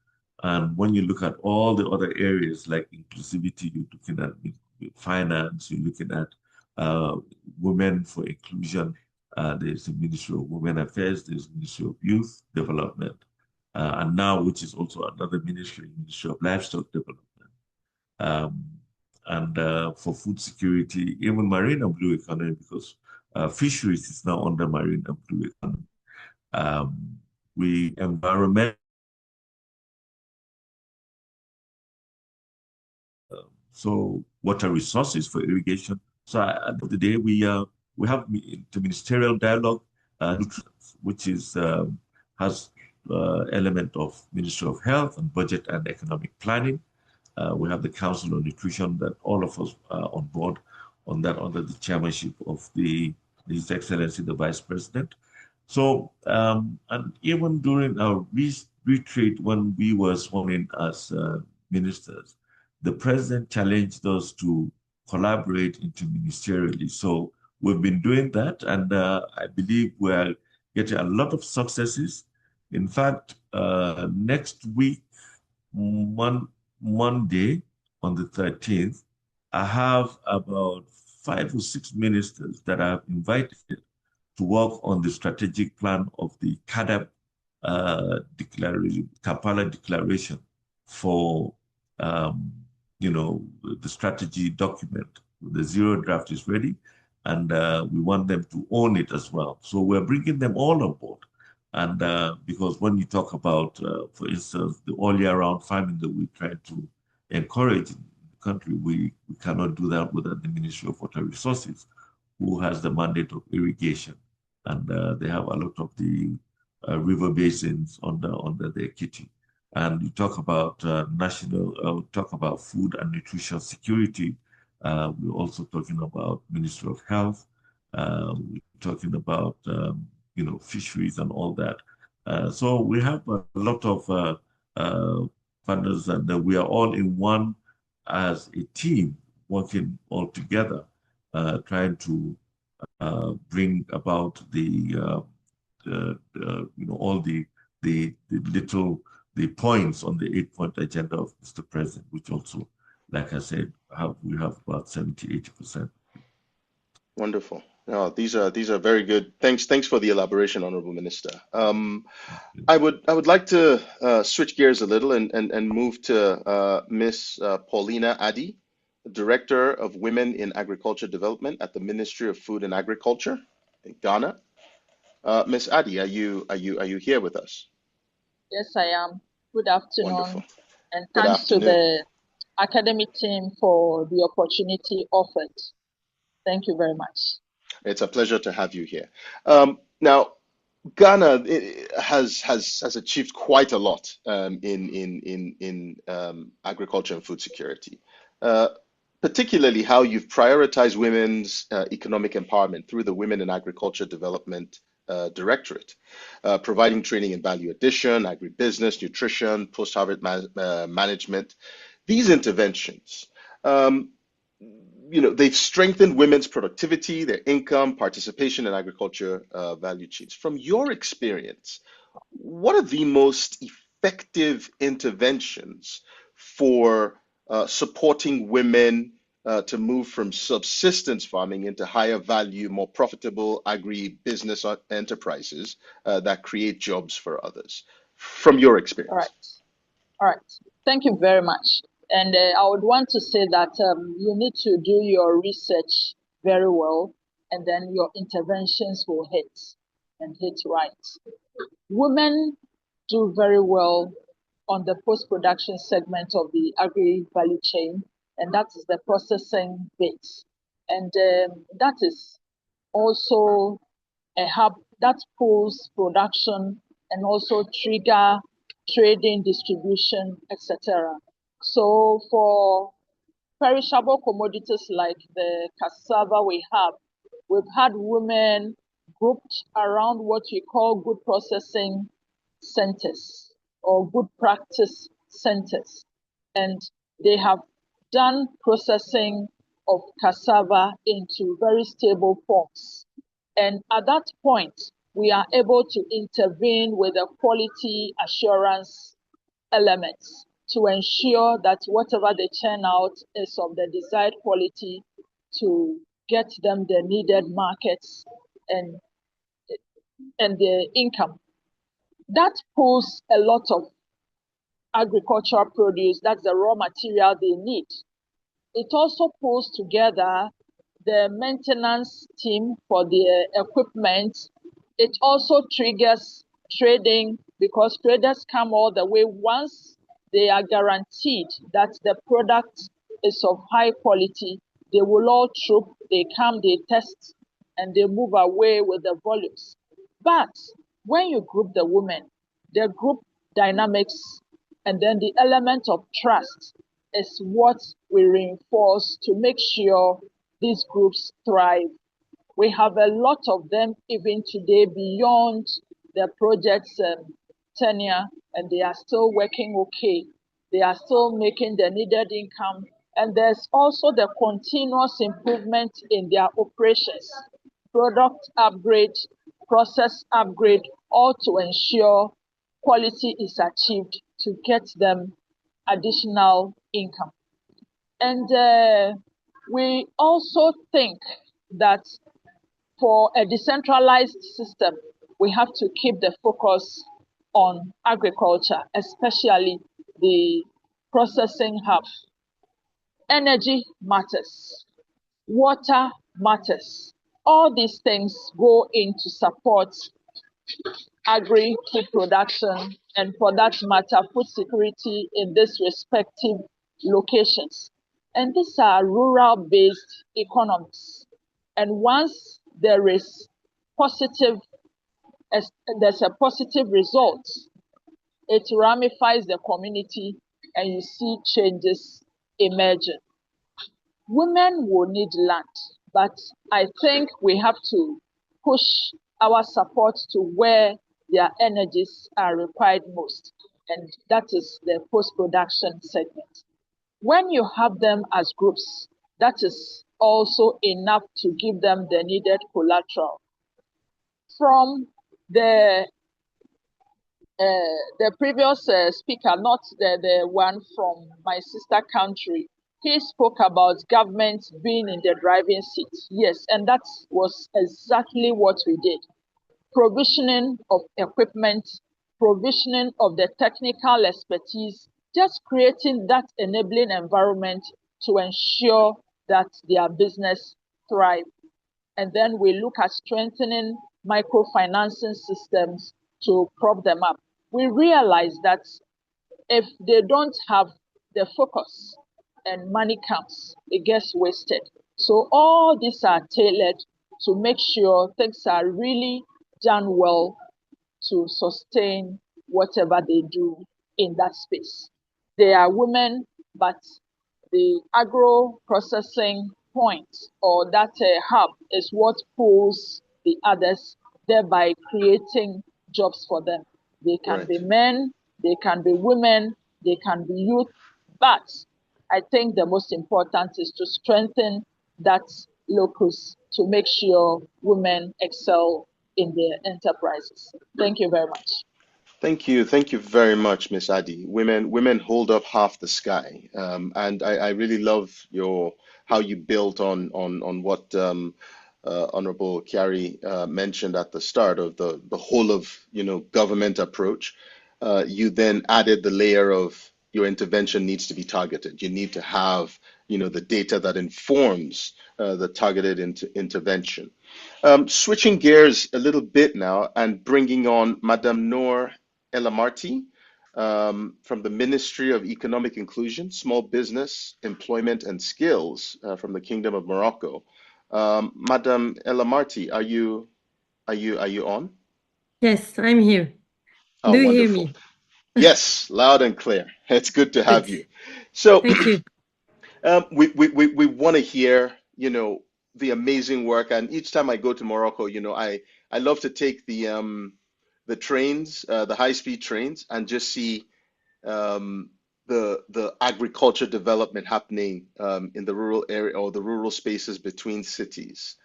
[SPEAKER 8] And when you look at all the other areas like inclusivity, you're looking at finance, you're looking at women for inclusion, there's the Ministry of Women Affairs, there's the Ministry of Youth Development, and now, which is also another ministry, Ministry of Livestock Development. And for food security, even marine and blue economy, because fisheries is now under marine and blue economy. We environment. So water resources for irrigation. So at the end of the day, we have interministerial dialogue, which is has element of Ministry of Health and Budget and Economic Planning. We have the Council on Nutrition that all of us are on board on that under the chairmanship of His Excellency the Vice President. So and even during our retreat when we were sworn in as ministers, the president challenged us to collaborate interministerially. So we've been doing that, and I believe we're getting a lot of successes. In fact, next week, Monday, on the 13th, I have about 5 or 6 ministers that I have invited to work on the strategic plan of the CADAP declaration, Kampala declaration for the strategy document. The zero draft is ready, and we want them to own it as well. So we're bringing them all on board. And because when you talk about, for instance, the all year round farming that we try to encourage in the country, we cannot do that without the Ministry of Water Resources, who has the mandate of irrigation. And they have a lot of the river basins under their kitty. And you talk about talk about food and nutrition security. We're also talking about Ministry of Health. We're talking about fisheries and all that. So we have a lot of funders, and we are all in one as a team, working all together, trying to bring about all the points on the 8-point agenda of Mr. President, which also, like I said, we have about 70–80%.
[SPEAKER 7] Wonderful. No, these are very good. Thanks for the elaboration, Honorable Minister. I would like to switch gears a little and move to Miss Paulina Addy, Director of Women in Agriculture Development at the Ministry of Food and Agriculture in Ghana. Ms. Adi, are you here with us?
[SPEAKER 9] Yes, I am. Good afternoon.
[SPEAKER 7] Wonderful.
[SPEAKER 9] And
[SPEAKER 7] Good
[SPEAKER 9] thanks
[SPEAKER 7] afternoon.
[SPEAKER 9] to the academic team for the opportunity offered. Thank you very much.
[SPEAKER 7] It's a pleasure to have you here. Now, Ghana has achieved quite a lot in agriculture and food security, particularly how you've prioritized women's economic empowerment through the Women in Agriculture Development Directorate, providing training in value addition, agribusiness, nutrition, post-harvest management. These interventions, they've strengthened women's productivity, their income, participation in agriculture value chains. From your experience, what are the most effective interventions for supporting women to move from subsistence farming into higher value, more profitable agri-business enterprises that create jobs for others? From your experience.
[SPEAKER 9] All right. Thank you very much. And I would want to say that you need to do your research very well, and then your interventions will hit right. Women do very well on the post-production segment of the agri-value chain, and that is the processing bit. And that is also a hub that pulls production and also trigger trading, distribution, etc. So for perishable commodities like the cassava we've had women grouped around what we call good processing centers or good practice centers. And they have done processing of cassava into very stable forms. And at that point, we are able to intervene with the quality assurance elements to ensure that whatever they churn out is of the desired quality to get them the needed markets and the income. That pulls a lot of agricultural produce, that's the raw material they need. It also pulls together the maintenance team for the equipment. It also triggers trading because traders come all the way once they are guaranteed that the product is of high quality. They will all troop, they come, they test, and they move away with the volumes. But when you group the women, the group dynamics and then the element of trust is what we reinforce to make sure these groups thrive. We have a lot of them even today beyond the project's tenure, and they are still working okay. They are still making the needed income. And there's also the continuous improvement in their operations, product upgrade, process upgrade, all to ensure quality is achieved to get them additional income. And we also think that for a decentralized system, we have to keep the focus on agriculture, especially the processing hub. Energy matters, water matters. All these things go in to support agri-food production and, for that matter, food security in these respective locations. And these are rural-based economies. And once there's a positive result, it ramifies the community and you see changes emerging. Women will need land, but I think we have to push our support to where their energies are required most, and that is the post-production segment. When you have them as groups, that is also enough to give them the needed collateral. From the previous speaker, not the one from my sister country, he spoke about government being in the driving seat. Yes, and that was exactly what we did. Provisioning of equipment, provisioning of the technical expertise, just creating that enabling environment to ensure that their business thrive. And then we look at strengthening microfinancing systems to prop them up. We realize that if they don't have the focus and money comes, it gets wasted. So all these are tailored to make sure things are really done well to sustain whatever they do in that space. They are women, but the agro processing point or that hub is what pulls the others, thereby creating jobs for them. They can be men, they can be women, they can be youth, but I think the most important is to strengthen that locus to make sure women excel in their enterprises. Thank you very much.
[SPEAKER 7] Thank you. Thank you very much, Miss Adi. Women hold up half the sky. And I really love how you built on what Honorable Chiari mentioned at the start of the whole of government approach. You then added the layer of your intervention needs to be targeted. You need to have the data that informs the targeted intervention. Switching gears a little bit now and bringing on Madame Noor Elamarti from the Ministry of Economic Inclusion, Small Business, Employment and Skills from the Kingdom of Morocco. Madame Elamarti, are you on?
[SPEAKER 10] Yes, I'm here.
[SPEAKER 7] Oh,
[SPEAKER 10] Do you
[SPEAKER 7] wonderful.
[SPEAKER 10] hear me?
[SPEAKER 7] Yes, loud and clear. It's good to have
[SPEAKER 10] Good.
[SPEAKER 7] you. So
[SPEAKER 10] Thank you.
[SPEAKER 7] we want to hear, the amazing work. And each time I go to Morocco, I love to take the trains, the high-speed trains, and just see the agriculture development happening in the rural area or the rural spaces between cities.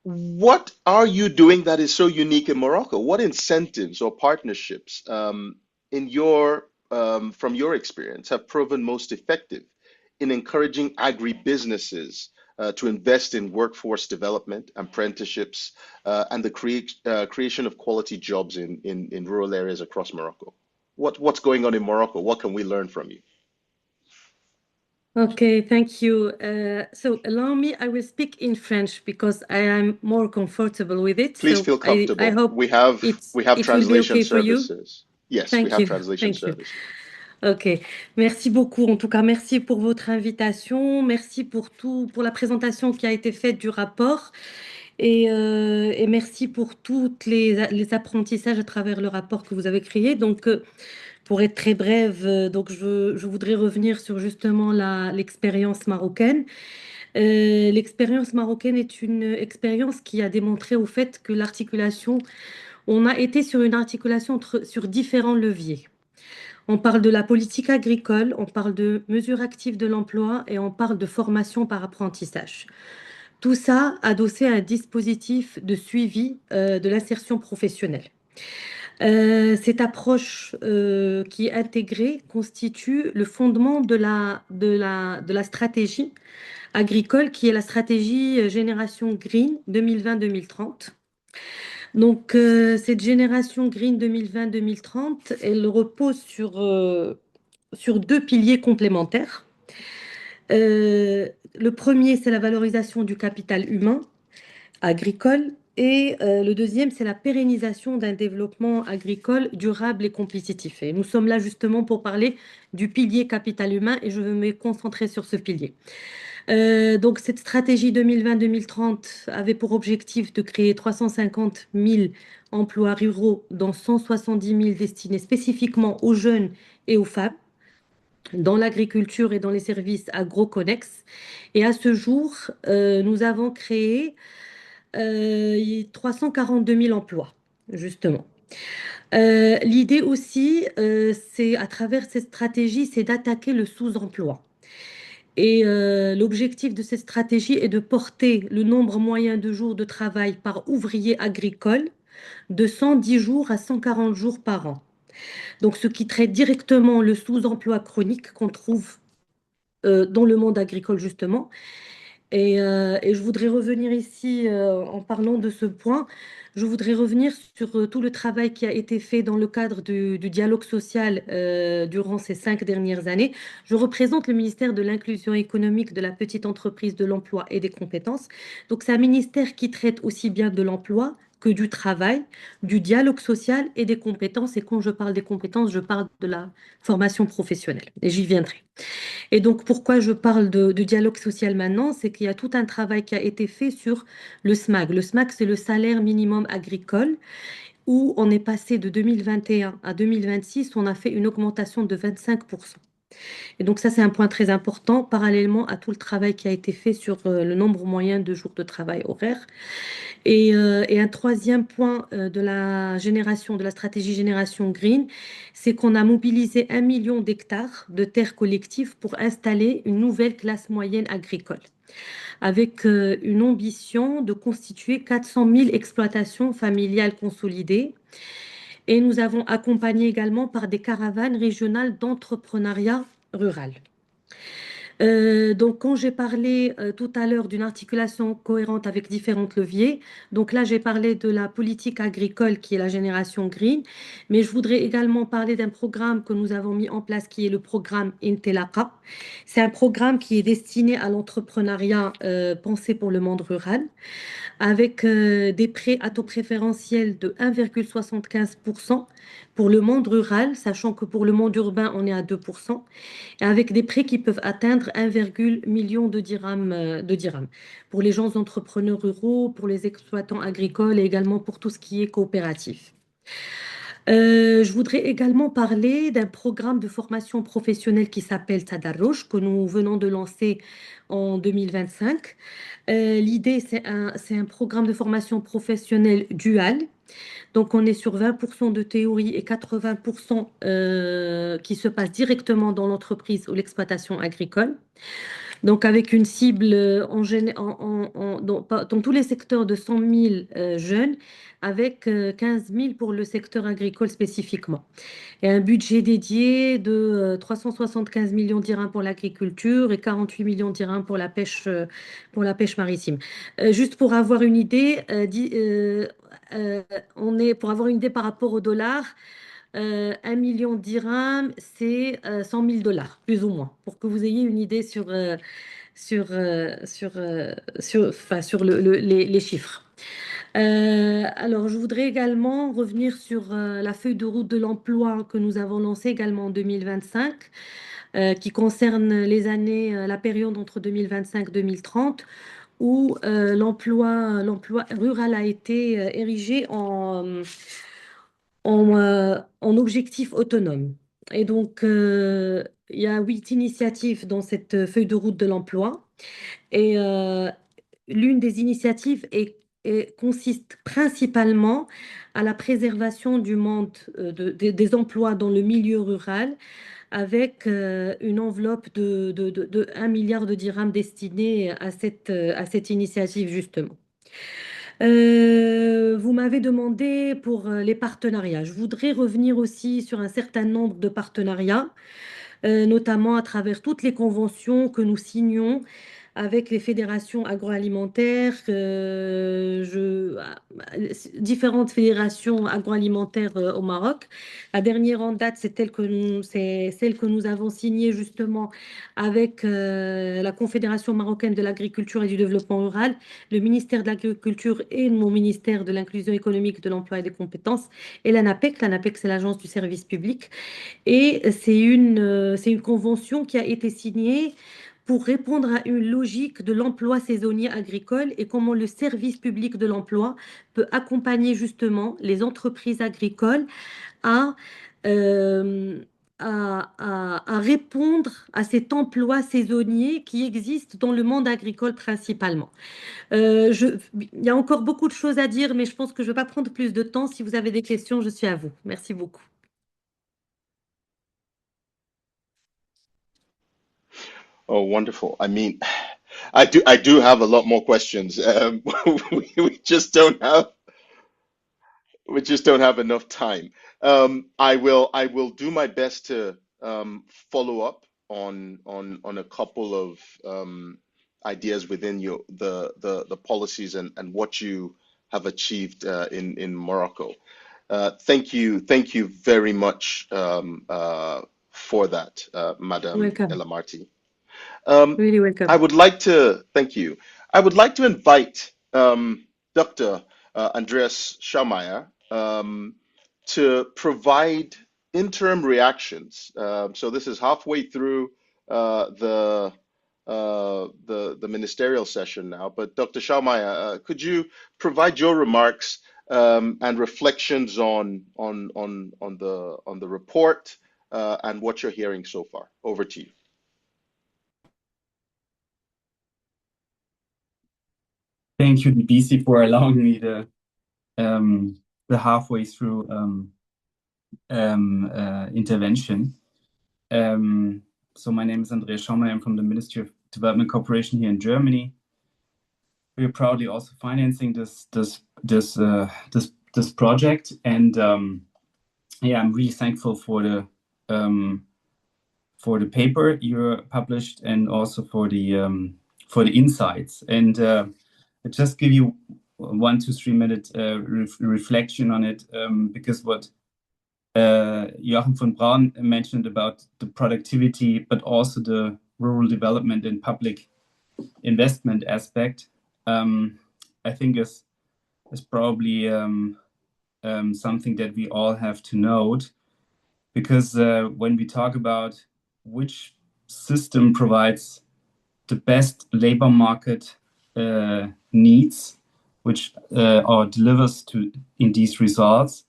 [SPEAKER 7] What are you doing that is so unique in Morocco? What incentives or partnerships from your experience have proven most effective in encouraging agribusinesses to invest in workforce development, apprenticeships, and the creation of quality jobs in rural areas across Morocco? What's going on in Morocco? What can we learn from you?
[SPEAKER 10] Okay, thank you. So allow me, I will speak in French because I am more comfortable with it.
[SPEAKER 7] Please
[SPEAKER 10] So
[SPEAKER 7] feel comfortable.
[SPEAKER 10] I hope
[SPEAKER 7] We have
[SPEAKER 10] it will be
[SPEAKER 7] translation
[SPEAKER 10] okay for you.
[SPEAKER 7] services. Yes, we
[SPEAKER 10] Thank
[SPEAKER 7] have
[SPEAKER 10] you.
[SPEAKER 7] translation
[SPEAKER 10] Thank you.
[SPEAKER 7] services.
[SPEAKER 10] Ok, merci beaucoup. En tout cas, merci pour votre invitation. Merci pour la présentation qui a été faite du rapport. Et merci pour tous les apprentissages à travers le rapport que vous avez créé. Donc, pour être très brève, donc je voudrais revenir sur justement l'expérience marocaine. L'expérience marocaine est une expérience qui a démontré au fait que on a été sur une articulation sur différents leviers. On parle de la politique agricole, on parle de mesures actives de l'emploi et on parle de formation par apprentissage. Tout ça adossé à un dispositif de suivi de l'insertion professionnelle. Cette approche qui est intégrée constitue le fondement de la stratégie agricole qui est la stratégie Génération Green 2020-2030. Donc, cette génération Green 2020-2030, elle repose sur deux piliers complémentaires. Le premier, c'est la valorisation du capital humain agricole et le deuxième, c'est la pérennisation d'un développement agricole durable et compétitif. Et nous sommes là justement pour parler du pilier capital humain et je veux me concentrer sur ce pilier. Donc, cette stratégie 2020-2030 avait pour objectif de créer 350 000 emplois ruraux, dont 170 000 destinés spécifiquement aux jeunes et aux femmes, dans l'agriculture et dans les services agro-connexes. Et à ce jour, nous avons créé 342 000 emplois, justement. L'idée aussi, c'est à travers cette stratégie, c'est d'attaquer le sous-emploi. Et l'objectif de cette stratégie est de porter le nombre moyen de jours de travail par ouvrier agricole de 110 jours à 140 jours par an. Donc, ce qui traite directement le sous-emploi chronique qu'on trouve dans le monde agricole, justement. Et je voudrais revenir ici, en parlant de ce point, je voudrais revenir sur tout le travail qui a été fait dans le cadre du dialogue social durant ces 5 dernières années. Je représente le ministère de l'Inclusion économique, de la petite entreprise, de l'emploi et des compétences. Donc c'est un ministère qui traite aussi bien de l'emploi que du travail, du dialogue social et des compétences. Et quand je parle des compétences, je parle de la formation professionnelle. Et j'y viendrai. Et donc, pourquoi je parle de dialogue social maintenant? C'est qu'il y a tout un travail qui a été fait sur le SMAG. Le SMAG, c'est le salaire minimum agricole, où on est passé de 2021 à 2026, on a fait une augmentation de 25%. Et donc, ça, c'est un point très important, parallèlement à tout le travail qui a été fait sur le nombre moyen de jours de travail horaire. Et un troisième point de la stratégie Génération Green, c'est qu'on a mobilisé 1 million d'hectares de terres collectives pour installer une nouvelle classe moyenne agricole, avec une ambition de constituer 400 000 exploitations familiales consolidées. Et nous avons accompagné également par des caravanes régionales d'entrepreneuriat rural. Donc, quand j'ai parlé tout à l'heure d'une articulation cohérente avec différents leviers, donc là, j'ai parlé de la politique agricole qui est la génération green, mais je voudrais également parler d'un programme que nous avons mis en place qui est le programme Intelaka. C'est un programme qui est destiné à l'entrepreneuriat pensé pour le monde rural, avec des prêts à taux préférentiel de 1,75% pour le monde rural, sachant que pour le monde urbain, on est à 2%, et avec des prêts qui peuvent atteindre 1,1 million de dirhams pour les gens entrepreneurs ruraux, pour les exploitants agricoles et également pour tout ce qui est coopératif. Je voudrais également parler d'un programme de formation professionnelle qui s'appelle Tadarruj, que nous venons de lancer en 2025. L'idée, c'est un programme de formation professionnelle dual. Donc, on est sur 20% de théorie et 80% qui se passe directement dans l'entreprise ou l'exploitation agricole. Donc, avec une cible dans tous les secteurs de 100 000 jeunes, avec 15 000 pour le secteur agricole spécifiquement. Et un budget dédié de 375 millions de dirhams pour l'agriculture et 48 millions de dirhams pour la pêche maritime. Juste pour avoir une idée, pour avoir une idée par rapport au dollar, 1 million de dirhams, c'est 100 000 dollars, plus ou moins, pour que vous ayez une idée sur les chiffres. Alors, je voudrais également revenir sur la feuille de route de l'emploi que nous avons lancée également en 2025, qui concerne la période entre 2025 et 2030, où l'emploi rural a été érigé en objectif autonome. Et donc, il y a 8 initiatives dans cette feuille de route de l'emploi. Et l'une des initiatives consiste principalement à la préservation du monde des emplois dans le milieu rural, avec une enveloppe de 1 milliard de dirhams destinée à cette initiative, justement. Vous m'avez demandé pour les partenariats. Je voudrais revenir aussi sur un certain nombre de partenariats, notamment à travers toutes les conventions que nous signons avec les fédérations agroalimentaires, différentes fédérations agroalimentaires au Maroc. La dernière en date, c'est celle que nous avons signée justement avec la Confédération marocaine de l'agriculture et du développement rural, le ministère de l'Agriculture et mon ministère de l'Inclusion économique, de l'emploi et des compétences, et l'ANAPEC. L'ANAPEC, c'est l'Agence du service public. Et c'est une convention qui a été signée pour répondre à une logique de l'emploi saisonnier agricole et comment le service public de l'emploi peut accompagner justement les entreprises agricoles à, euh, à répondre à cet emploi saisonnier qui existe dans le monde agricole principalement. Il y a encore beaucoup de choses à dire, mais je pense que je ne vais pas prendre plus de temps. Si vous avez des questions, je suis à vous. Merci beaucoup.
[SPEAKER 7] Oh, wonderful. I mean, I do have a lot more questions. We just don't have enough time. I will do my best to follow up on a couple of ideas within the policies and what you have achieved in Morocco. Thank you very much for that, Madam
[SPEAKER 10] Welcome.
[SPEAKER 7] Elamarti.
[SPEAKER 10] Really welcome.
[SPEAKER 7] I would like to thank you. I would like to invite Dr. Andreas Schaumeier to provide interim reactions. So this is halfway through the ministerial session now. But Dr. Schaumeier, could you provide your remarks and reflections on the report and what you're hearing so far? Over to you.
[SPEAKER 11] Thank you, DBC, for allowing me the halfway through intervention. So my name is Andreas Schaumeier. I'm from the Ministry of Development Cooperation here in Germany. We are proudly also financing this project, and yeah, I'm really thankful for the paper you published and also for the insights. And I'll just give you 1 to 3 minute reflection on it, because what Joachim von Braun mentioned about the productivity, but also the rural development and public investment aspect, I think is probably something that we all have to note, because when we talk about which system provides the best labor market needs, which or delivers in these results,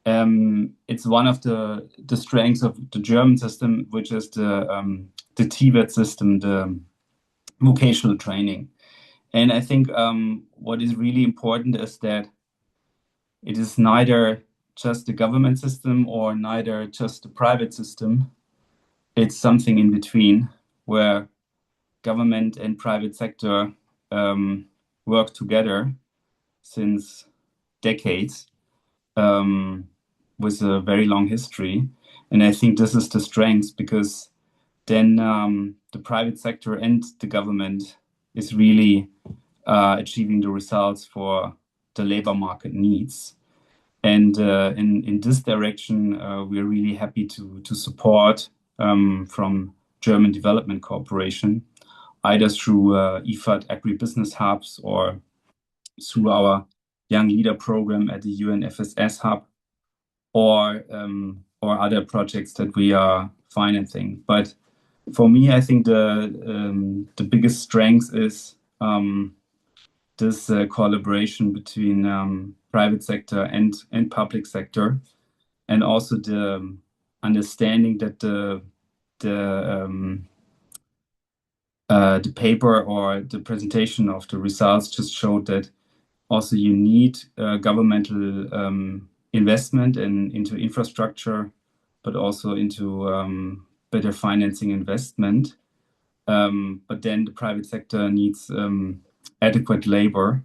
[SPEAKER 11] it's one of the strengths of the German system, which is the TVET system, the vocational training. And I think what is really important is that it is neither just the government system or neither just the private system. It's something in between, where government and private sector work together since decades, with a very long history. And I think this is the strength, because then the private sector and the government is really achieving the results for the labor market needs. And in this direction, we're really happy to support from German Development Cooperation, either through IFAD agribusiness hubs or through our Young Leader program at the UNFSS hub, or other projects that we are financing. But for me, I think the biggest strength is this collaboration between private sector and public sector, and also the understanding that the paper or the presentation of the results just showed that also you need governmental investment into infrastructure, but also into better financing investment. But then the private sector needs adequate labor,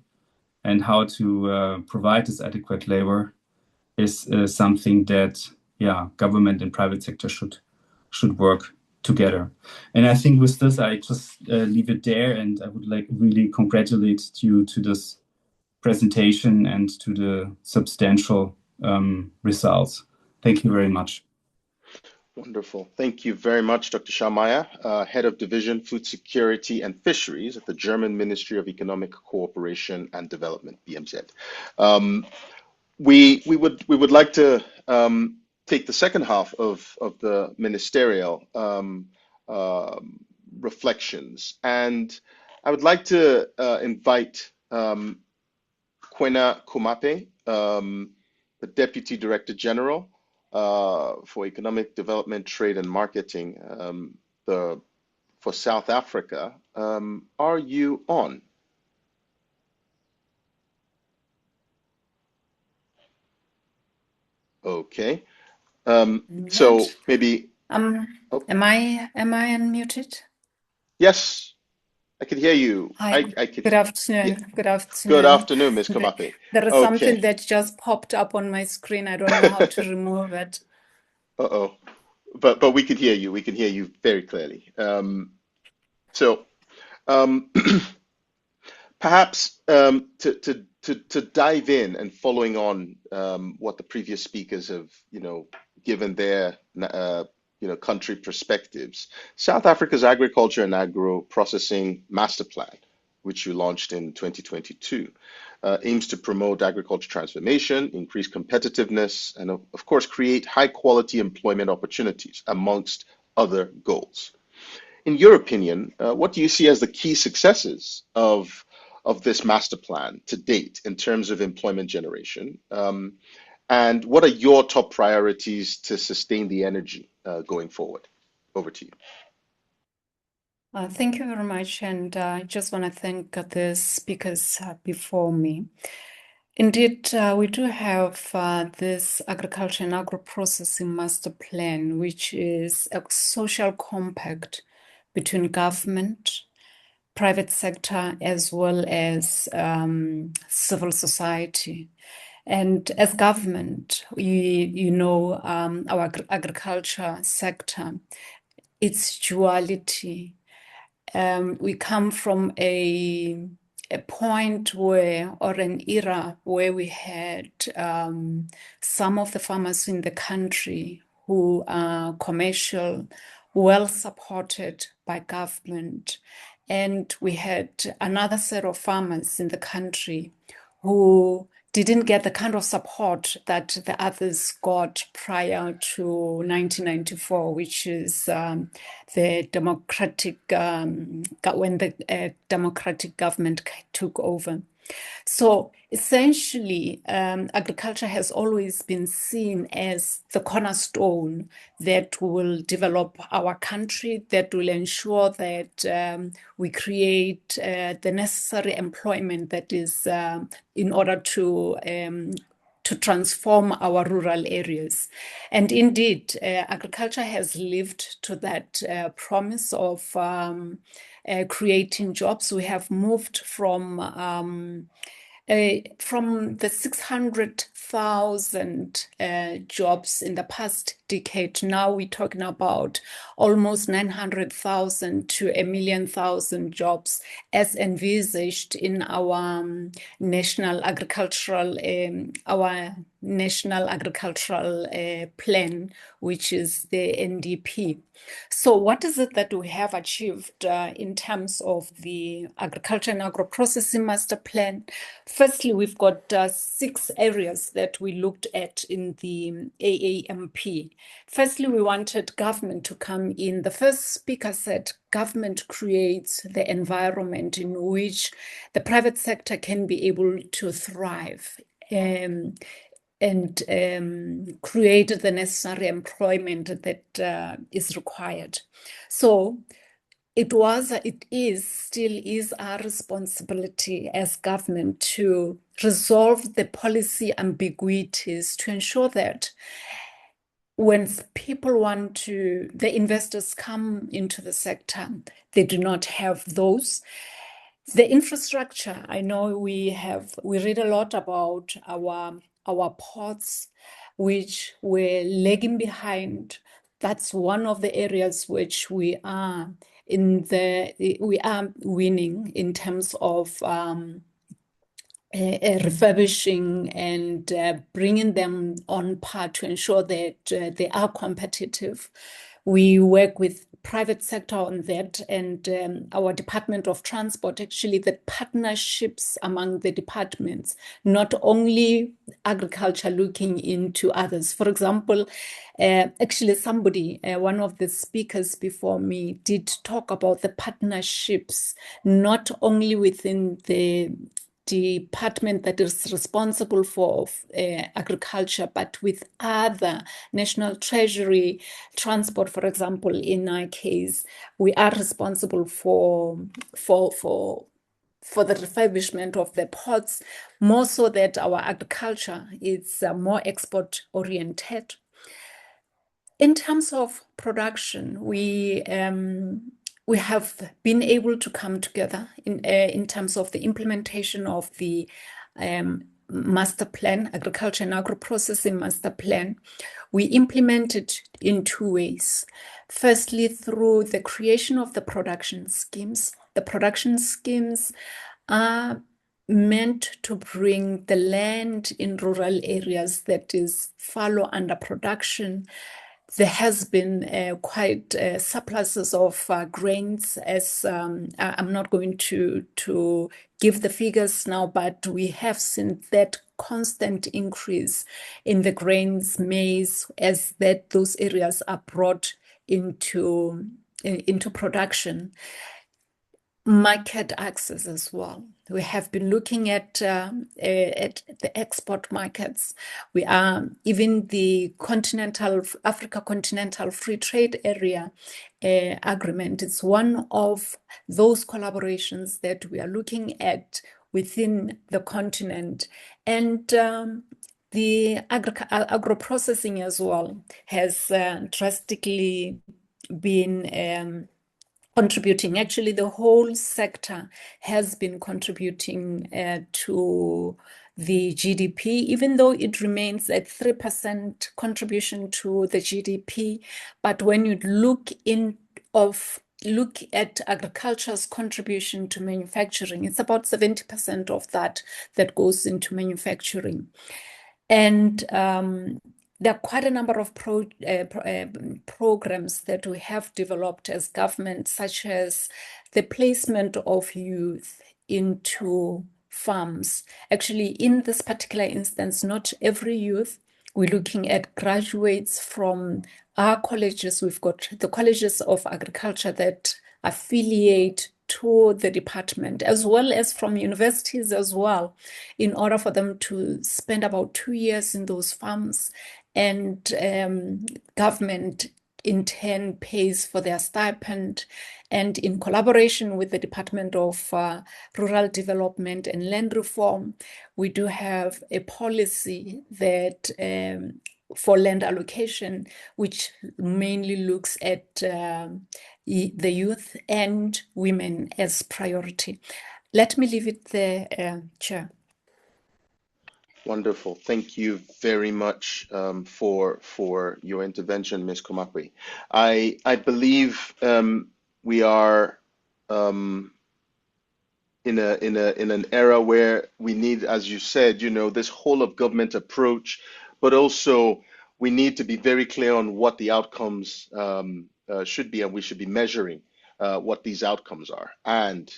[SPEAKER 11] and how to provide this adequate labor is something that, yeah, government and private sector should work together. And I think with this, I just leave it there, and I would like really congratulate you to this presentation and to the substantial results. Thank you very much.
[SPEAKER 7] Wonderful. Thank you very much, Dr. Schaumeier, Head of Division Food Security and Fisheries at the German Ministry of Economic Cooperation and Development, BMZ. We would like to take the second half of the ministerial reflections, and I would like to invite Kwena Kumape, the Deputy Director General for Economic Development, Trade and Marketing for South Africa. Are you on? Okay. So maybe.
[SPEAKER 12] Am I unmuted?
[SPEAKER 7] Yes, I can hear you.
[SPEAKER 12] Hi. Good afternoon.
[SPEAKER 7] Yeah.
[SPEAKER 12] Good afternoon.
[SPEAKER 7] Good afternoon, Ms. Kumape.
[SPEAKER 12] There is something that just popped up on my screen. I don't know how to remove it.
[SPEAKER 7] But we can hear you. We can hear you very clearly. So Perhaps to dive in and following on what the previous speakers have, given their country perspectives. South Africa's Agriculture and Agro Processing Master Plan, which you launched in 2022, aims to promote agriculture transformation, increase competitiveness, and of course, create high quality employment opportunities, amongst other goals. In your opinion, what do you see as the key successes of this master plan to date in terms of employment generation? And what are your top priorities to sustain the energy going forward? Over to you.
[SPEAKER 12] Thank you very much. And I just want to thank the speakers before me. Indeed, we do have this Agriculture and Agro-Processing Master Plan, which is a social compact between government, private sector, as well as civil society. And as government, our agriculture sector, its duality. We come from a point where, or an era where we had some of the farmers in the country who are commercial, well supported by government. And we had another set of farmers in the country who didn't get the kind of support that the others got prior to 1994, which is the democratic, when the democratic government took over. So essentially, agriculture has always been seen as the cornerstone that will develop our country, that will ensure that we create the necessary employment that is in order to transform our rural areas. And indeed, agriculture has lived to that promise of creating jobs. We have moved from the 600,000 jobs in the past decade. Now we're talking about almost 900,000 to 1,000,000 jobs as envisaged in our national agricultural plan, which is the NDP. So what is it that we have achieved in terms of the Agriculture and Agro-Processing Master Plan? Firstly, we've got 6 areas that we looked at in the AAMP. Firstly, we wanted government to come in. The first speaker said government creates the environment in which the private sector can be able to thrive and create the necessary employment that is required. So it still is our responsibility as government to resolve the policy ambiguities to ensure that when the investors come into the sector, they do not have those. The infrastructure, I know we read a lot about our ports, which were lagging behind. That's one of the areas which we are winning in terms of refurbishing and bringing them on par to ensure that they are competitive. We work with private sector on that, and our Department of Transport, actually the partnerships among the departments, not only agriculture looking into others. For example, actually one of the speakers before me did talk about the partnerships, not only within the department that is responsible for agriculture, but with other National Treasury, Transport, for example. In our case, we are responsible for the refurbishment of the ports, more so that our agriculture is more export oriented. In terms of production, we have been able to come together in terms of the implementation of the master plan, Agriculture and Agro-Processing Master Plan. We implement it in 2 ways. Firstly, through the creation of the production schemes, The production schemes are meant to bring the land in rural areas that is fallow under production. There has been quite surpluses of grains, as I'm not going to give the figures now, but we have seen that constant increase in the grains, maize, as those areas are brought into production. Market access as well. We have been looking at the export markets. We are even the Africa Continental Free Trade Area agreement. It's one of those collaborations that we are looking at within the continent, and the agro-processing as well has drastically been contributing. Actually, the whole sector has been contributing to the GDP, even though it remains at 3% contribution to the GDP. But when you look at agriculture's contribution to manufacturing, it's about 70% of that goes into manufacturing. And there are quite a number of programs that we have developed as government, such as the placement of youth into farms. Actually, in this particular instance, not every youth. We're looking at graduates from our colleges. We've got the colleges of agriculture that affiliate to the department, as well as from universities as well, in order for them to spend about 2 years in those farms. And government in turn pays for their stipend. And in collaboration with the Department of Rural Development and Land Reform, we do have a policy that for land allocation, which mainly looks at the youth and women as priority. Let me leave it there, Chair.
[SPEAKER 7] Wonderful. Thank you very much for your intervention, Ms. Komakwe. I believe we are in an era where we need, as you said, this whole of government approach, but also we need to be very clear on what the outcomes should be, and we should be measuring what these outcomes are, and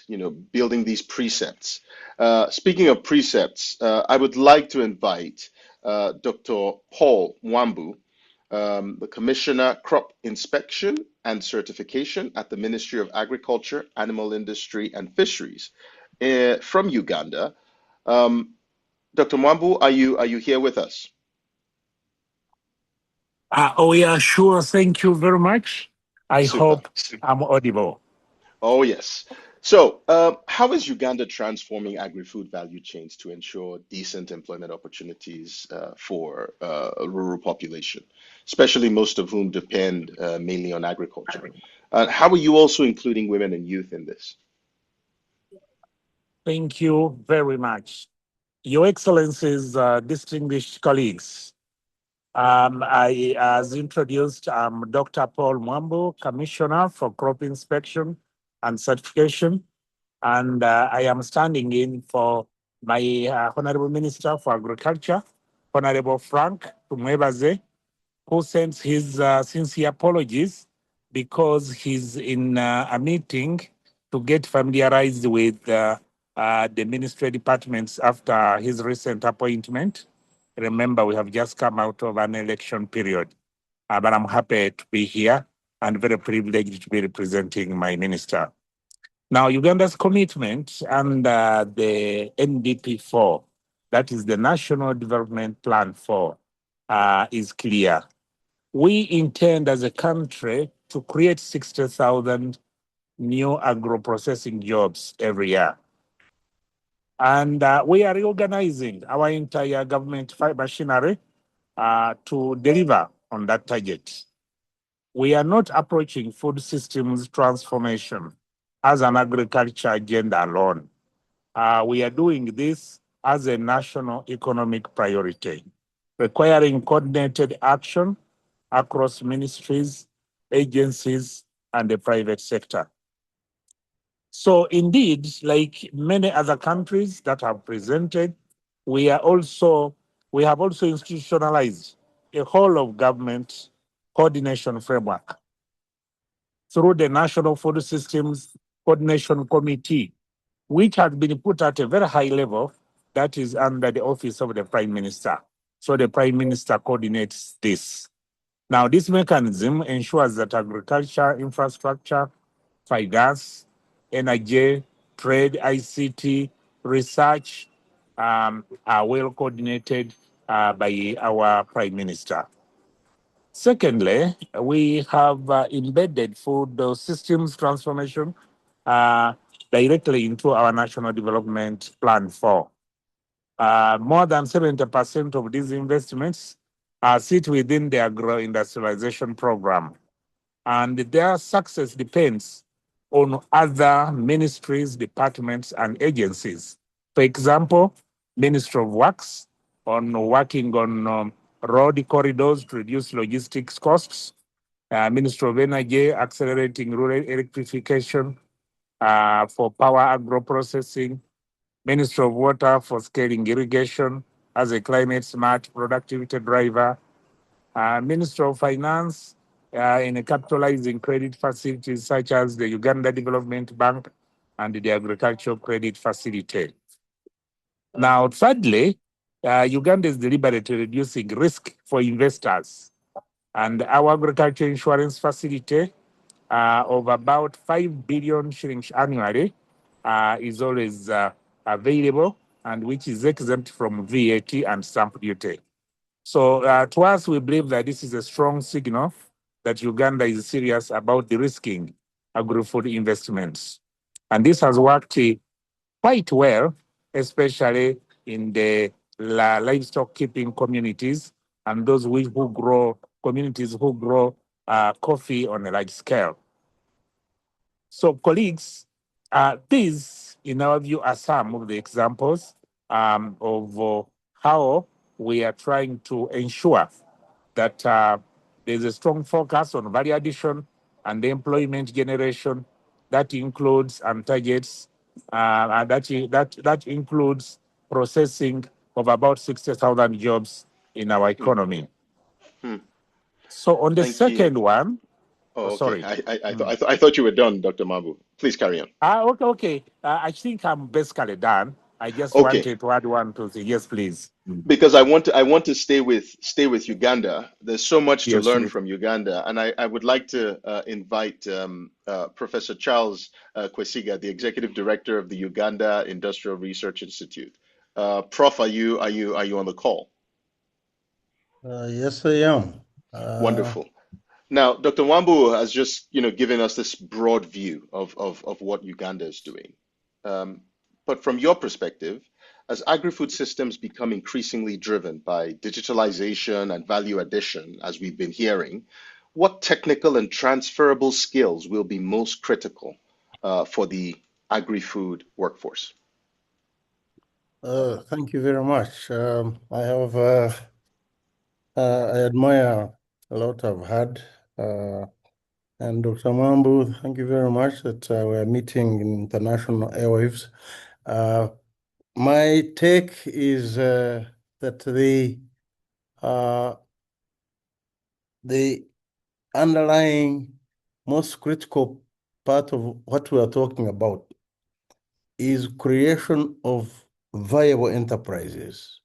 [SPEAKER 7] building these precepts. Speaking of precepts, I would like to invite Dr. Paul Mwambu, the Commissioner Crop Inspection and Certification at the Ministry of Agriculture, Animal Industry and Fisheries from Uganda. Dr. Mwambu, are you here with us?
[SPEAKER 13] Oh yeah, sure. Thank you very much. I
[SPEAKER 7] Super.
[SPEAKER 13] hope I'm audible.
[SPEAKER 7] Oh, yes. So how is Uganda transforming agri-food value chains to ensure decent employment opportunities for a rural population, especially most of whom depend mainly on agriculture? How are you also including women and youth in this?
[SPEAKER 13] Thank you very much. Your Excellencies, distinguished colleagues, I, as introduced, I'm Dr. Paul Mwambu, Commissioner for Crop Inspection and Certification, and I am standing in for my Honorable Minister for Agriculture, Honorable Frank Tumwebaze, who sends his sincere apologies because he's in a meeting to get familiarized with the ministry departments after his recent appointment. Remember, we have just come out of an election period, but I'm happy to be here and very privileged to be representing my minister. Now, Uganda's commitment under the NDP4, that is the National Development Plan 4, is clear. We intend as a country to create 60,000 new agro-processing jobs every year. And we are reorganizing our entire government machinery to deliver on that target. We are not approaching food systems transformation as an agriculture agenda alone. We are doing this as a national economic priority, requiring coordinated action across ministries, agencies, and the private sector. So indeed, like many other countries that have presented, we have also institutionalized a whole of government coordination framework through the National Food Systems Coordination Committee, which has been put at a very high level, that is under the office of the Prime Minister. So the Prime Minister coordinates this. Now, this mechanism ensures that agriculture, infrastructure, finance, energy, trade, ICT, research are well coordinated by our Prime Minister. Secondly, we have embedded food systems transformation directly into our National Development Plan 4. More than 70% of these investments sit within the agro-industrialization program, and their success depends on other ministries, departments, and agencies. For example, Ministry of Works on working on road corridors to reduce logistics costs, Ministry of Energy accelerating rural electrification for power agro processing, Ministry of Water for scaling irrigation as a climate smart productivity driver, Ministry of Finance in capitalizing credit facilities such as the Uganda Development Bank and the Agricultural Credit Facility. Now, thirdly, Uganda is deliberately reducing risk for investors. And our agriculture insurance facility of about 5 billion shillings annually is always available, and which is exempt from VAT and stamp duty. So to us, we believe that this is a strong signal that Uganda is serious about de-risking agri-food investments. And this has worked quite well, especially in the livestock keeping communities and those communities who grow coffee on a large scale. So colleagues, these, in our view, are some of the examples of how we are trying to ensure that there's a strong focus on value addition and employment generation that includes and targets, and that includes processing of about 60,000 jobs in our economy. So on the second one,
[SPEAKER 7] Oh, okay.
[SPEAKER 13] sorry.
[SPEAKER 7] I thought you were done, Dr. Mabu. Please carry on.
[SPEAKER 13] Okay. I think I'm basically done. I just
[SPEAKER 7] Okay.
[SPEAKER 13] wanted to add one to say yes, please.
[SPEAKER 7] Because I want to stay with Uganda. There's so much to
[SPEAKER 13] Yes,
[SPEAKER 7] learn
[SPEAKER 13] please.
[SPEAKER 7] from Uganda, and I would like to invite Professor Charles Kwesiga, the Executive Director of the Uganda Industrial Research Institute. Prof, are you on the call?
[SPEAKER 14] Yes, I am.
[SPEAKER 7] Wonderful. Now, Dr. Wambu has just given us this broad view of what Uganda is doing. But from your perspective, as agri-food systems become increasingly driven by digitalization and value addition, as we've been hearing, what technical and transferable skills will be most critical for the agri-food workforce?
[SPEAKER 14] Thank you very much. I admire a lot I've had. And Dr. Mambu, thank you very much that we're meeting in international airwaves. My take is that the underlying most critical part of what we are talking about is creation of viable enterprises,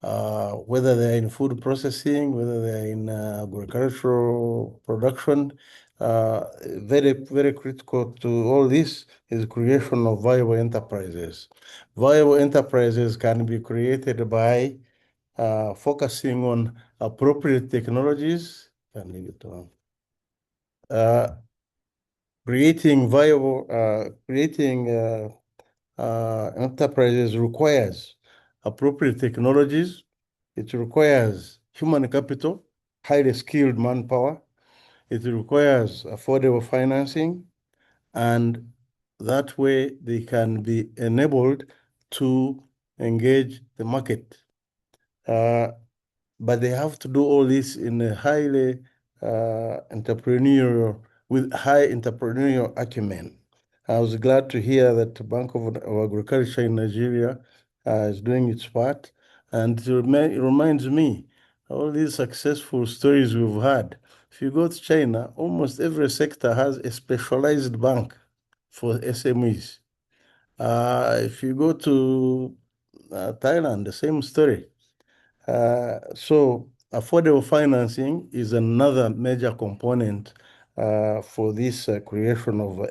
[SPEAKER 14] whether they're in food processing, whether they're in agricultural production. Very, very critical to all this is creation of viable enterprises. Viable enterprises can be created by focusing on appropriate technologies. Creating enterprises requires appropriate technologies. It requires human capital, highly skilled manpower. It requires affordable financing, and that way they can be enabled to engage the market. But they have to do all this in a highly entrepreneurial, with high entrepreneurial acumen. I was glad to hear that the Bank of Agriculture in Nigeria is doing its part. And it reminds me, all these successful stories we've had. If you go to China, almost every sector has a specialized bank for SMEs. If you go to Thailand, the same story. So affordable financing is another major component for this creation of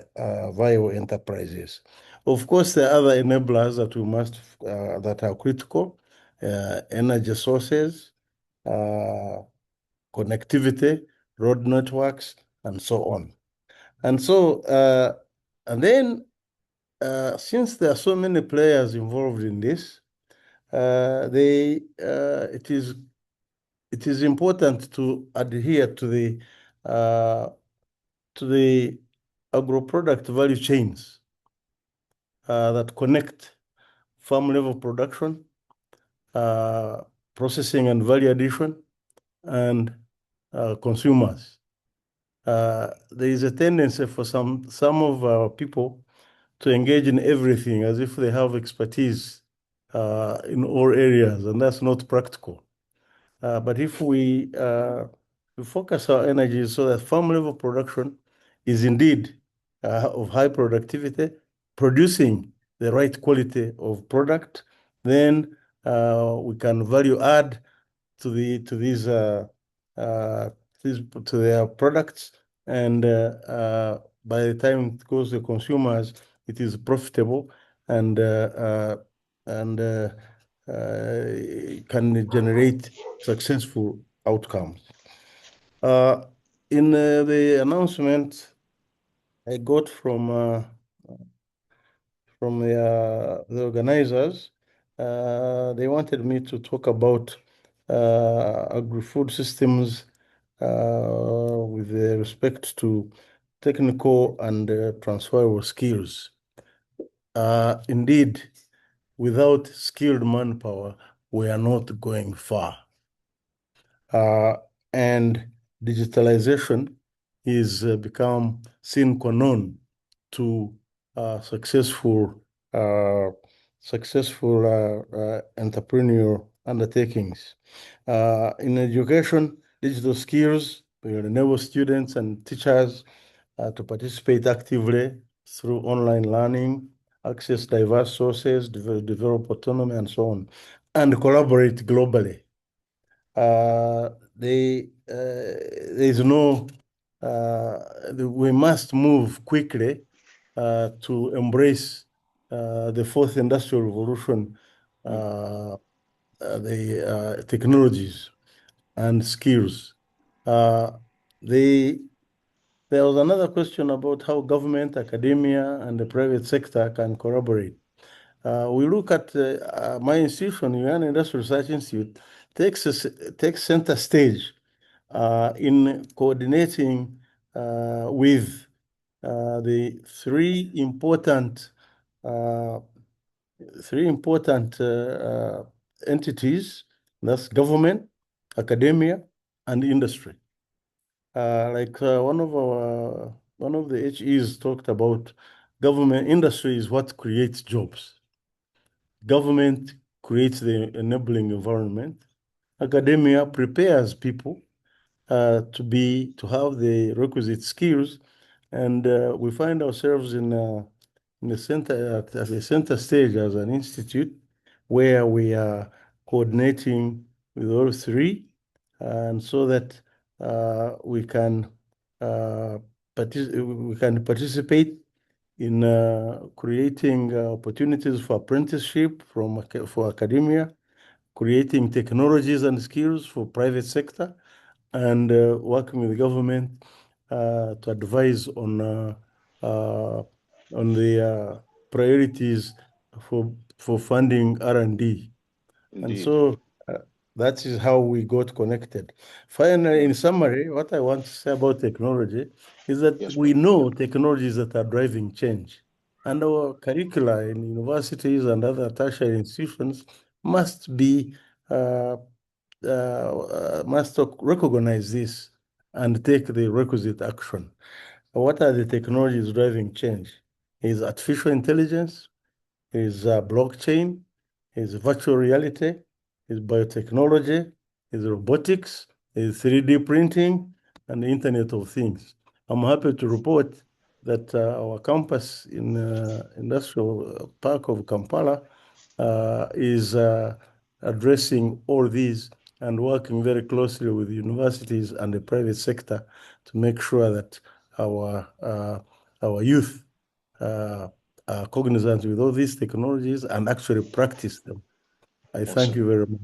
[SPEAKER 14] viable enterprises. Of course, there are other enablers that we must that are critical: energy sources, connectivity, road networks, and so on. And so, and then since there are so many players involved in this, it is important to adhere to the agro-product value chains that connect farm level production, processing and value addition, and consumers. There is a tendency for some of our people to engage in everything as if they have expertise in all areas, and that's not practical. But if we focus our energies so that farm level production is indeed of high productivity, producing the right quality of product, then we can value add to their products, and by the time it goes to consumers, it is profitable and can generate successful outcomes. In the announcement I got from the organizers, they wanted me to talk about agri-food systems with respect to technical and transferable skills. Indeed, without skilled manpower, we are not going far. And digitalization is become sine qua non to successful entrepreneurial undertakings. In education, digital skills will enable students and teachers to participate actively through online learning, access diverse sources, develop autonomy, and so on, and collaborate globally. We must move quickly to embrace the fourth industrial revolution, the technologies and skills. There was another question about how government, academia, and the private sector can collaborate. We look at my institution, Uganda Industrial Research Institute, takes center stage in coordinating with the three important entities, that's government, academia, and industry. One of the HEs talked about government. Industry is what creates jobs. Government creates the enabling environment. Academia prepares people to have the requisite skills, and we find ourselves in the center at the center stage as an institute where we are coordinating with all three, and so that we can participate in creating opportunities for apprenticeship for academia, creating technologies and skills for private sector, and working with the government to advise on the priorities for funding R&D. And so that is how we got connected. Finally, in summary, what I want to say about technology is that we know technologies that are driving change, and our curricula in universities and other tertiary institutions must recognize this and take the requisite action. What are the technologies driving change? is artificial intelligence, is blockchain, is virtual reality, is biotechnology, is robotics, is 3D printing, and the Internet of Things. I'm happy to report that our campus in Industrial Park of Kampala is addressing all these and working very closely with universities and the private sector to make sure that our youth are cognizant with all these technologies and actually practice them. I thank you very much.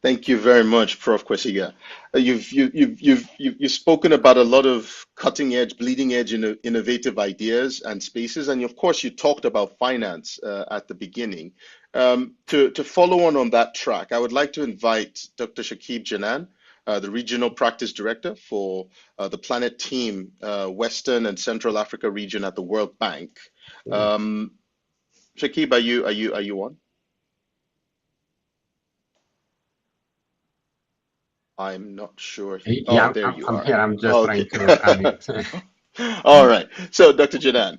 [SPEAKER 7] Thank you very much, Prof. Kwesiga. You've spoken about a lot of cutting edge, bleeding edge, innovative ideas and spaces, and of course you talked about finance at the beginning. To follow on that track, I would like to invite Dr. Shakib Janan, the Regional Practice Director for the Planet Team Western and Central Africa region at the World Bank. Shakib, are you on? I'm not sure.
[SPEAKER 15] Yeah,
[SPEAKER 7] there you are.
[SPEAKER 15] I'm here. I'm just trying to unmute.
[SPEAKER 7] All right. So, Dr. Janan,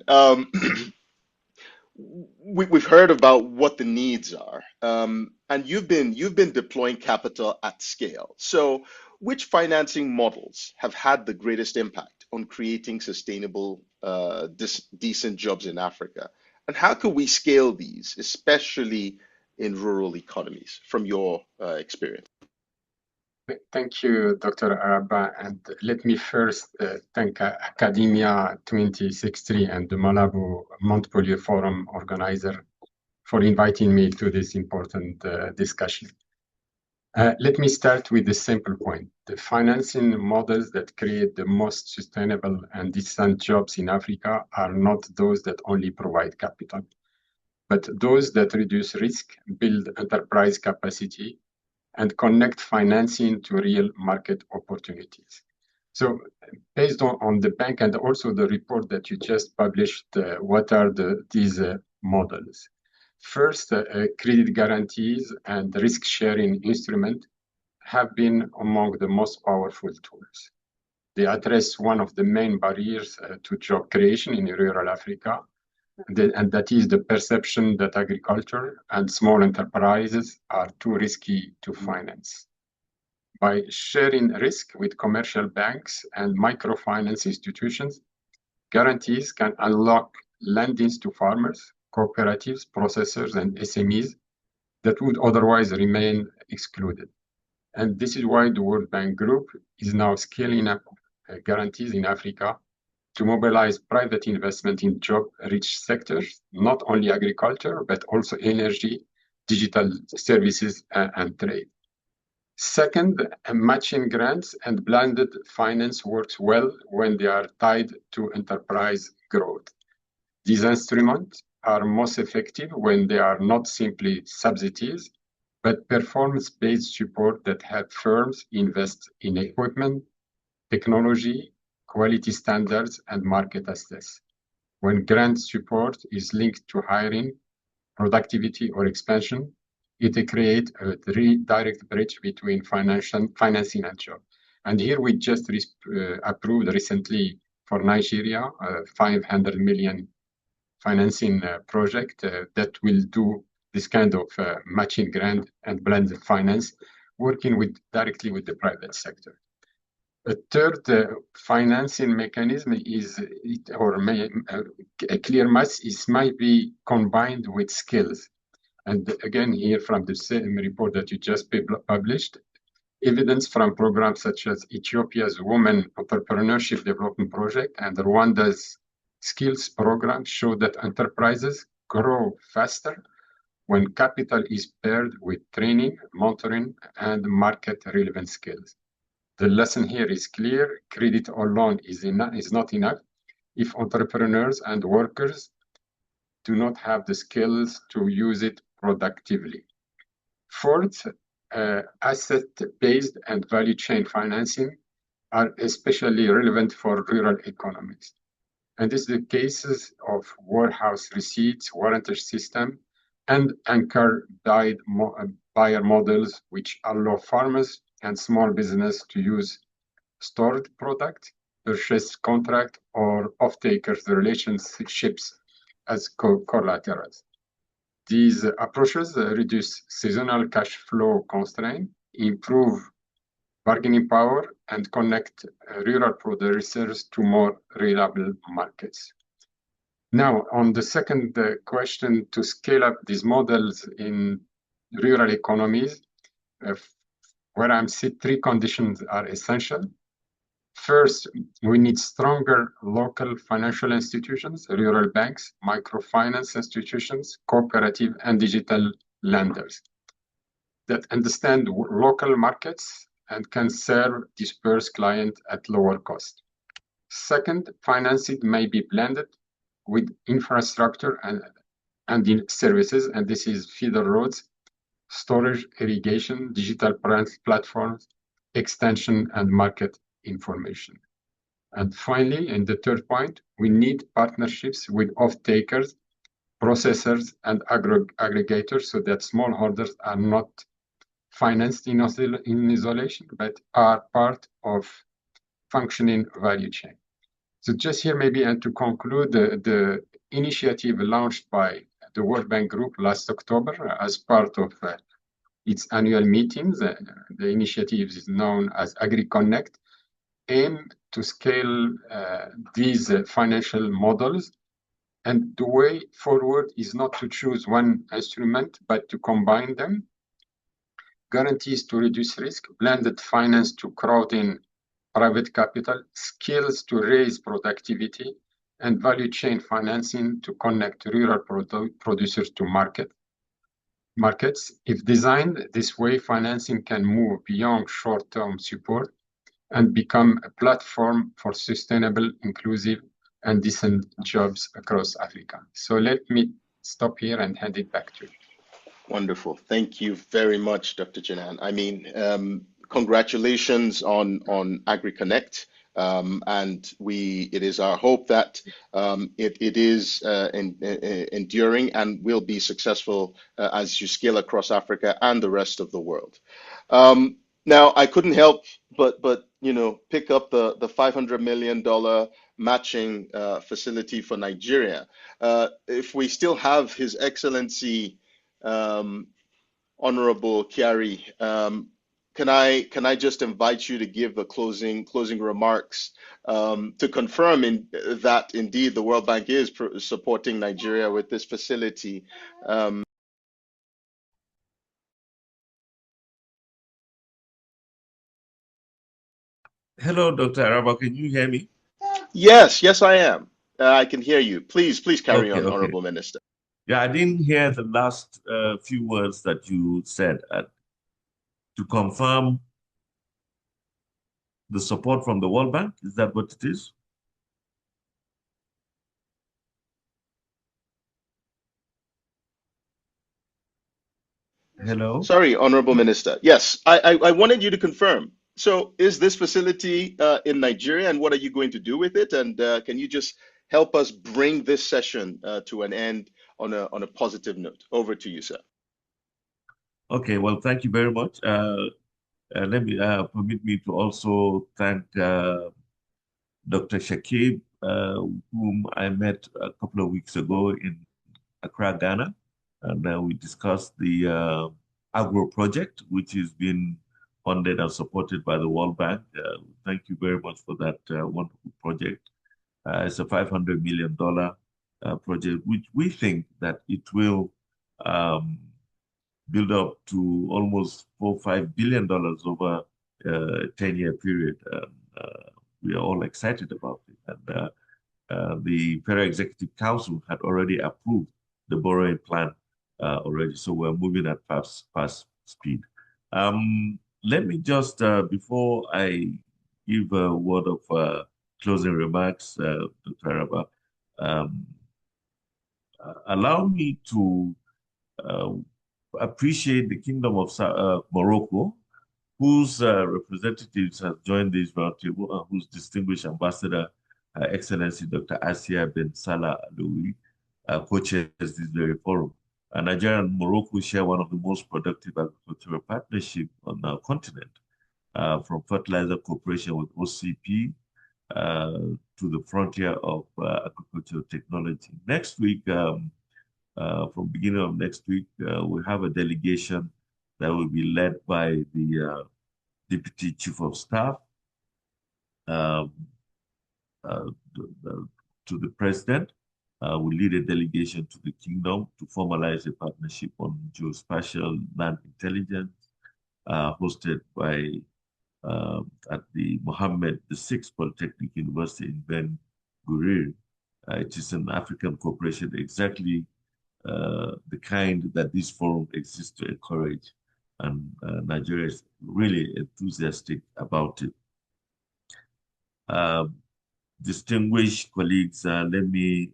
[SPEAKER 7] we've heard about what the needs are, and you've been deploying capital at scale. So, which financing models have had the greatest impact on creating sustainable, decent jobs in Africa, and how can we scale these, especially in rural economies, from your experience?
[SPEAKER 15] Thank you, Dr. Araba. And let me first thank Academia 2063 and the Malabo Montpellier Forum organizer for inviting me to this important discussion. Let me start with the simple point. The financing models that create the most sustainable and decent jobs in Africa are not those that only provide capital, but those that reduce risk, build enterprise capacity, and connect financing to real market opportunities. So based on the bank and also the report that you just published, what are these models? First, credit guarantees and risk-sharing instruments have been among the most powerful tools. They address one of the main barriers to job creation in rural Africa, and that is the perception that agriculture and small enterprises are too risky to finance. By sharing risk with commercial banks and microfinance institutions, guarantees can unlock lendings to farmers, cooperatives, processors, and SMEs that would otherwise remain excluded. And this is why the World Bank Group is now scaling up guarantees in Africa to mobilize private investment in job-rich sectors, not only agriculture, but also energy, digital services, and trade. Second, matching grants and blended finance works well when they are tied to enterprise growth. These instruments are most effective when they are not simply subsidies, but performance-based support that help firms invest in equipment, technology, quality standards, and market access. When grant support is linked to hiring, productivity, or expansion, it creates a direct bridge between financing and job. And here we just approved recently for Nigeria a 500 million financing project that will do this kind of matching grant and blended finance, working directly with the private sector. A third financing mechanism is, a clear mass might be combined with skills. And again, here from the same report that you just published, evidence from programs such as Ethiopia's Women Entrepreneurship Development Project and Rwanda's Skills Program show that enterprises grow faster when capital is paired with training, mentoring, and market-relevant skills. The lesson here is clear. Credit alone is not enough if entrepreneurs and workers do not have the skills to use it productively. Fourth, asset-based and value chain financing are especially relevant for rural economies. And this is the cases of warehouse receipts, warranty system, and anchor buyer models, which allow farmers and small business to use stored product, purchase contract, or off-takers relationships as collaterals. These approaches reduce seasonal cash flow constraint, improve bargaining power, and connect rural producers to more reliable markets. Now, on the second question, to scale up these models in rural economies, where I'm saying three conditions are essential. First, we need stronger local financial institutions, rural banks, microfinance institutions, cooperative and digital lenders that understand local markets and can serve dispersed clients at lower cost. Second, financing may be blended with infrastructure and in services, and this is feeder roads, storage, irrigation, digital platforms, extension, and market information. And finally, in the third point, we need partnerships with off-takers, processors, and aggregators so that smallholders are not financed in isolation, but are part of functioning value chain. So just here maybe, and to conclude, the initiative launched by the World Bank Group last October as part of its annual meetings, the initiative is known as AgriConnect, aim to scale these financial models. And the way forward is not to choose one instrument, but to combine them. Guarantees to reduce risk, blended finance to crowd in private capital, skills to raise productivity, and value chain financing to connect rural producers to markets. If designed this way, financing can move beyond short-term support and become a platform for sustainable, inclusive, and decent jobs across Africa. So let me stop here and hand it back to you.
[SPEAKER 7] Wonderful. Thank you very much, Dr. Jinan. I mean, congratulations on AgriConnect. And it is our hope that it is enduring and will be successful as you scale across Africa and the rest of the world. Now, I couldn't help but pick up the $500 million matching facility for Nigeria. If we still have His Excellency Honorable Kyari, can I just invite you to give the closing remarks to confirm that indeed the World Bank is supporting Nigeria with this facility?
[SPEAKER 8] Hello, Dr. Araba, can you hear me?
[SPEAKER 7] Yes, I am. I can hear you. Please carry on, Honorable Minister.
[SPEAKER 8] Yeah, I didn't hear the last few words that you said. To confirm the support from the World Bank, is that what it is? Hello?
[SPEAKER 7] Sorry, Honorable Minister. Yes, I wanted you to confirm. So is this facility in Nigeria, and what are you going to do with it? And can you just help us bring this session to an end on a positive note? Over to you, sir.
[SPEAKER 8] Okay, well, thank you very much. Let me permit me to also thank Dr. Shakib, whom I met a couple of weeks ago in Accra, Ghana, and we discussed the Agro project, which has been funded and supported by the World Bank. Thank you very much for that wonderful project. It's a $500 million project, which we think that it will build up to almost $4 or $5 billion over a 10-year period. We are all excited about it. And the Federal Executive Council had already approved the borrowing plan already, so we're moving at fast speed. Let me just, before I give a word of closing remarks, Dr. Araba, allow me to appreciate the Kingdom of Morocco, whose representatives have joined this roundtable, whose distinguished ambassador, Her Excellency Dr. Asia bin Salah Aloui, co-chairs this very forum. Nigeria and Morocco share one of the most productive agricultural partnerships on our continent, from fertilizer cooperation with OCP to the frontier of agricultural technology. Next week, from beginning of next week, we have a delegation that will be led by the Deputy Chief of Staff to the President. We lead a delegation to the Kingdom to formalize a partnership on geospatial land intelligence, hosted by at the Mohammed VI Polytechnic University in Ben Gurion. It is an African cooperation, exactly the kind that this forum exists to encourage, and Nigeria is really enthusiastic about it. Distinguished colleagues, let me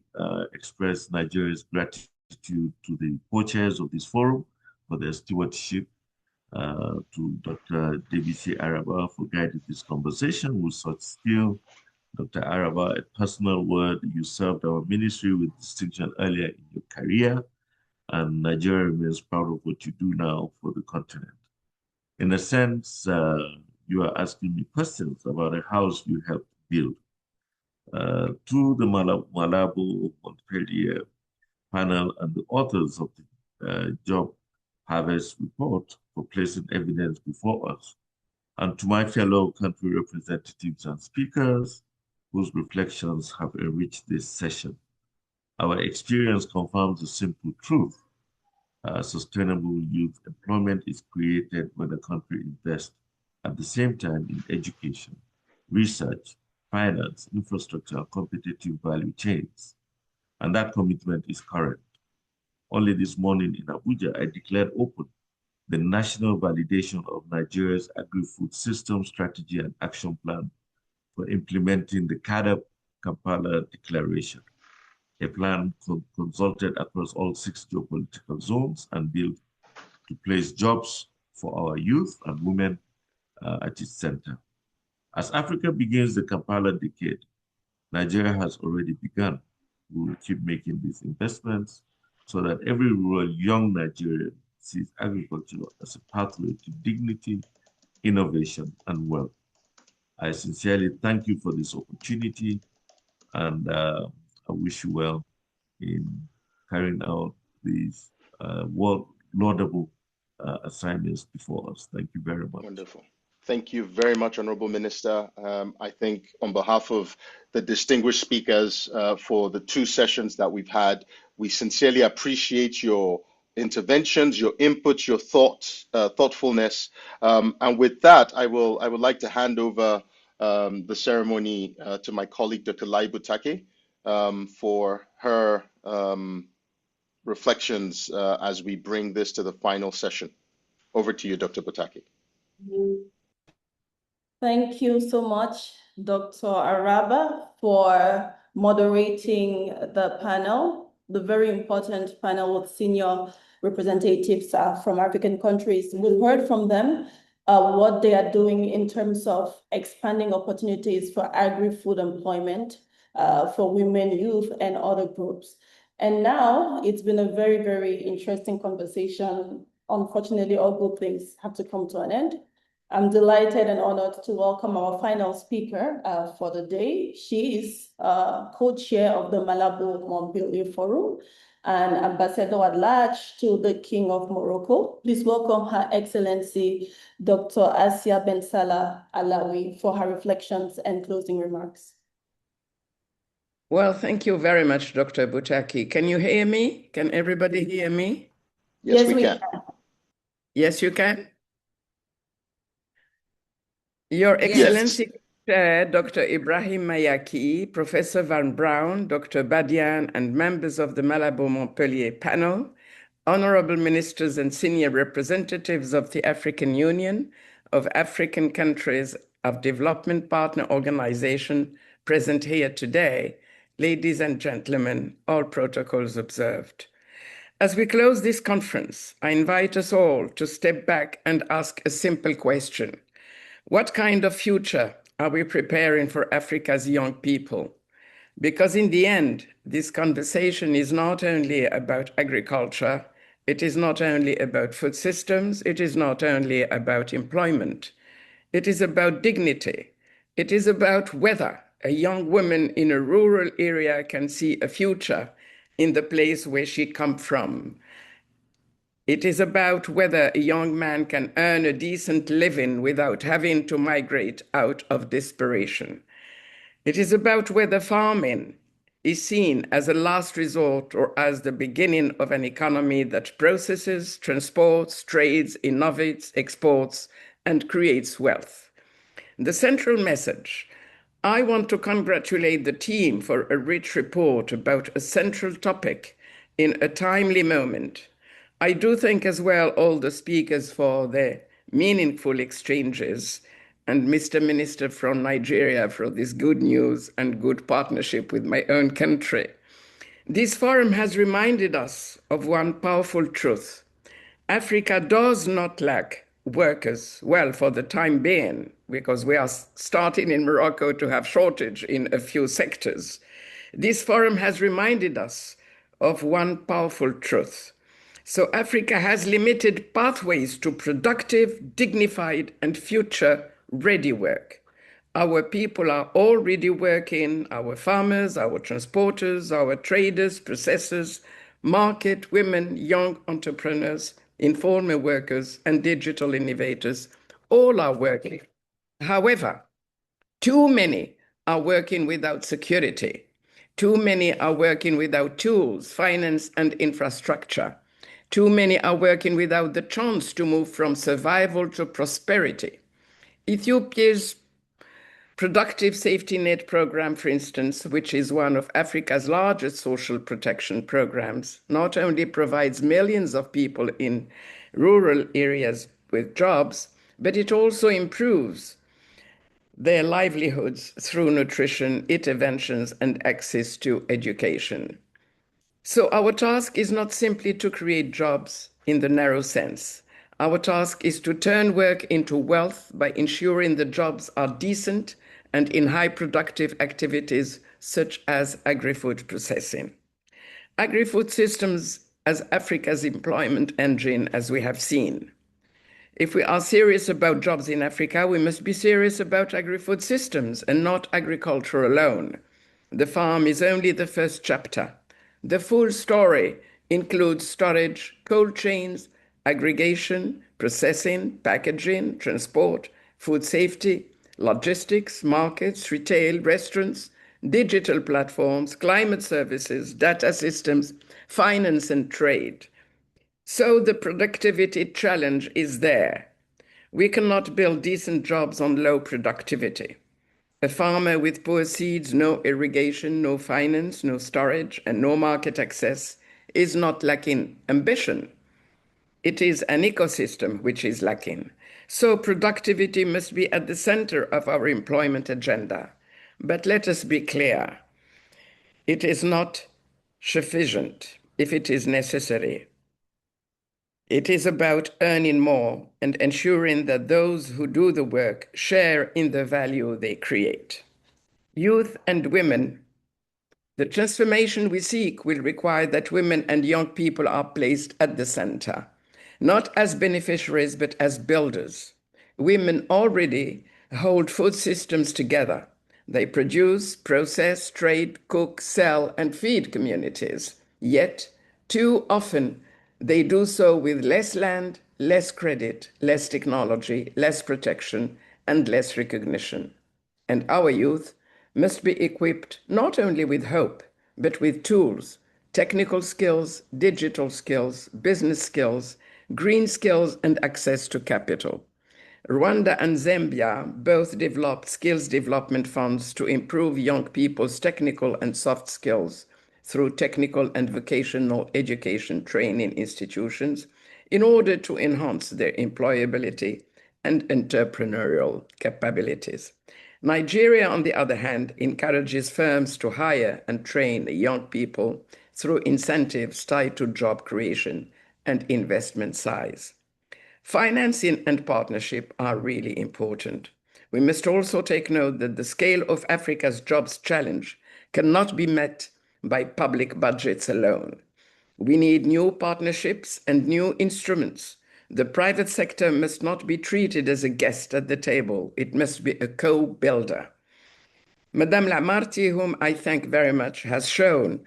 [SPEAKER 8] express Nigeria's gratitude to the co-chairs of this forum for their stewardship, to Dr. DBC Araba for guiding this conversation with such skill. Dr. Araba, a personal word, you served our ministry with distinction earlier in your career, and Nigeria remains proud of what you do now for the continent. In a sense, you are asking me questions about a house you helped build. To the Malabo Montpellier panel and the authors of the Job Harvest Report for placing evidence before us, and to my fellow country representatives and speakers whose reflections have enriched this session. Our experience confirms a simple truth. Sustainable youth employment is created when a country invests at the same time in education, research, finance, infrastructure, and competitive value chains. And that commitment is current. Only this morning in Abuja, I declared open the national validation of Nigeria's agri-food system strategy and action plan for implementing the Kampala Declaration, a plan consulted across all 6 geopolitical zones and built to place jobs for our youth and women at its center. As Africa begins the Kampala decade, Nigeria has already begun. We will keep making these investments so that every rural young Nigerian sees agriculture as a pathway to dignity, innovation, and wealth. I sincerely thank you for this opportunity, and I wish you well in carrying out these laudable assignments before us. Thank you very much.
[SPEAKER 7] Wonderful. Thank you very much, Honorable Minister. I think on behalf of the distinguished speakers for the 2 sessions that we've had, we sincerely appreciate your interventions, your inputs, your thoughts, thoughtfulness. And with that, I would like to hand over the ceremony to my colleague, Dr. Lai Butake, for her reflections as we bring this to the final session. Over to you, Dr. Butake.
[SPEAKER 1] Thank you so much, Dr. Araba, for moderating the panel, the very important panel with senior representatives from African countries. We've heard from them what they are doing in terms of expanding opportunities for agri-food employment for women, youth, and other groups. And now it's been a very, very interesting conversation. Unfortunately, all good things have to come to an end. I'm delighted and honored to welcome our final speaker for the day. She is co-chair of the Malabo Montpellier Forum and ambassador at large to the King of Morocco. Please welcome Her Excellency, Dr. Asia Ben Salah Alawi, for her reflections and closing remarks.
[SPEAKER 16] Well, thank you very much, Dr. Butake. Can you hear me? Can everybody hear me?
[SPEAKER 7] Yes, we can.
[SPEAKER 16] Yes, you can? Your Excellency, Dr. Ibrahim Mayaki, Professor Van Braun, Dr. Badian, and members of the Malabo Montpellier panel, honorable ministers and senior representatives of the African Union, of African countries, of development partner organization present here today, ladies and gentlemen, all protocols observed. As we close this conference, I invite us all to step back and ask a simple question. What kind of future are we preparing for Africa's young people? Because in the end, this conversation is not only about agriculture, it is not only about food systems, it is not only about employment. It is about dignity. It is about whether a young woman in a rural area can see a future in the place where she comes from. It is about whether a young man can earn a decent living without having to migrate out of desperation. It is about whether farming is seen as a last resort or as the beginning of an economy that processes, transports, trades, innovates, exports, and creates wealth. The central message: I want to congratulate the team for a rich report about a central topic in a timely moment. I do thank as well all the speakers for their meaningful exchanges, and Mr. Minister from Nigeria for this good news and good partnership with my own country. This forum has reminded us of one powerful truth. Africa does not lack workers, well, for the time being, because we are starting in Morocco to have shortage in a few sectors. This forum has reminded us of one powerful truth. So Africa has limited pathways to productive, dignified, and future-ready work. Our people are already working, our farmers, our transporters, our traders, processors, market women, young entrepreneurs, informal workers, and digital innovators, all are working. However, too many are working without security. Too many are working without tools, finance, and infrastructure. Too many are working without the chance to move from survival to prosperity. Ethiopia's Productive Safety Net program, for instance, which is one of Africa's largest social protection programs, not only provides millions of people in rural areas with jobs, but it also improves their livelihoods through nutrition, interventions, and access to education. So our task is not simply to create jobs in the narrow sense. Our task is to turn work into wealth by ensuring the jobs are decent and in high productive activities such as agri-food processing. Agri-food systems as Africa's employment engine, as we have seen. If we are serious about jobs in Africa, we must be serious about agri-food systems and not agriculture alone. The farm is only the first chapter. The full story includes storage, cold chains, aggregation, processing, packaging, transport, food safety, logistics, markets, retail, restaurants, digital platforms, climate services, data systems, finance, and trade. So the productivity challenge is there. We cannot build decent jobs on low productivity. A farmer with poor seeds, no irrigation, no finance, no storage, and no market access is not lacking ambition. It is an ecosystem which is lacking. So productivity must be at the center of our employment agenda. But let us be clear. It is not sufficient if it is necessary. It is about earning more and ensuring that those who do the work share in the value they create. Youth and women, the transformation we seek will require that women and young people are placed at the center, not as beneficiaries, but as builders. Women already hold food systems together. They produce, process, trade, cook, sell, and feed communities. Yet, too often, they do so with less land, less credit, less technology, less protection, and less recognition. And our youth must be equipped not only with hope, but with tools, technical skills, digital skills, business skills, green skills, and access to capital. Rwanda and Zambia both developed skills development funds to improve young people's technical and soft skills through technical and vocational education training institutions in order to enhance their employability and entrepreneurial capabilities. Nigeria, on the other hand, encourages firms to hire and train young people through incentives tied to job creation and investment size. Financing and partnership are really important. We must also take note that the scale of Africa's jobs challenge cannot be met by public budgets alone. We need new partnerships and new instruments. The private sector must not be treated as a guest at the table. It must be a co-builder. Madame Lamarty, whom I thank very much, has shown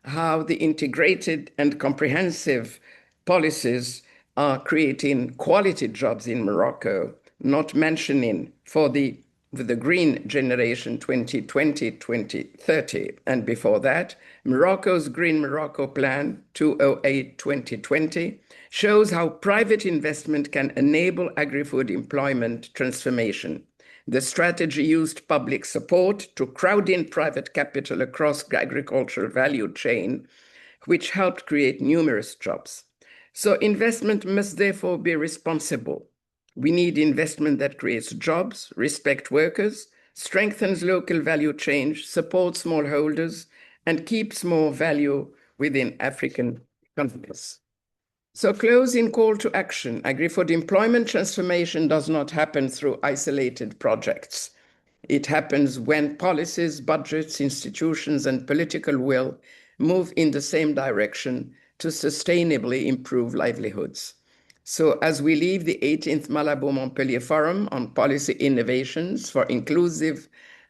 [SPEAKER 16] how the integrated and comprehensive policies are creating quality jobs in Morocco, not mentioning for the green generation 2020-2030. And before that, Morocco's Green Morocco Plan 2008-2020 shows how private investment can enable agri-food employment transformation. The strategy used public support to crowd in private capital across the agricultural value chain, which helped create numerous jobs. So investment must therefore be responsible. We need investment that creates jobs, respects workers, strengthens local value chain, supports smallholders, and keeps more value within African economies. So closing call to action, agri-food employment transformation does not happen through isolated projects. It happens when policies, budgets, institutions, and political will move in the same direction to sustainably improve livelihoods. So as we leave the 18th Malabo Montpellier Forum on Policy Innovations for Inclusive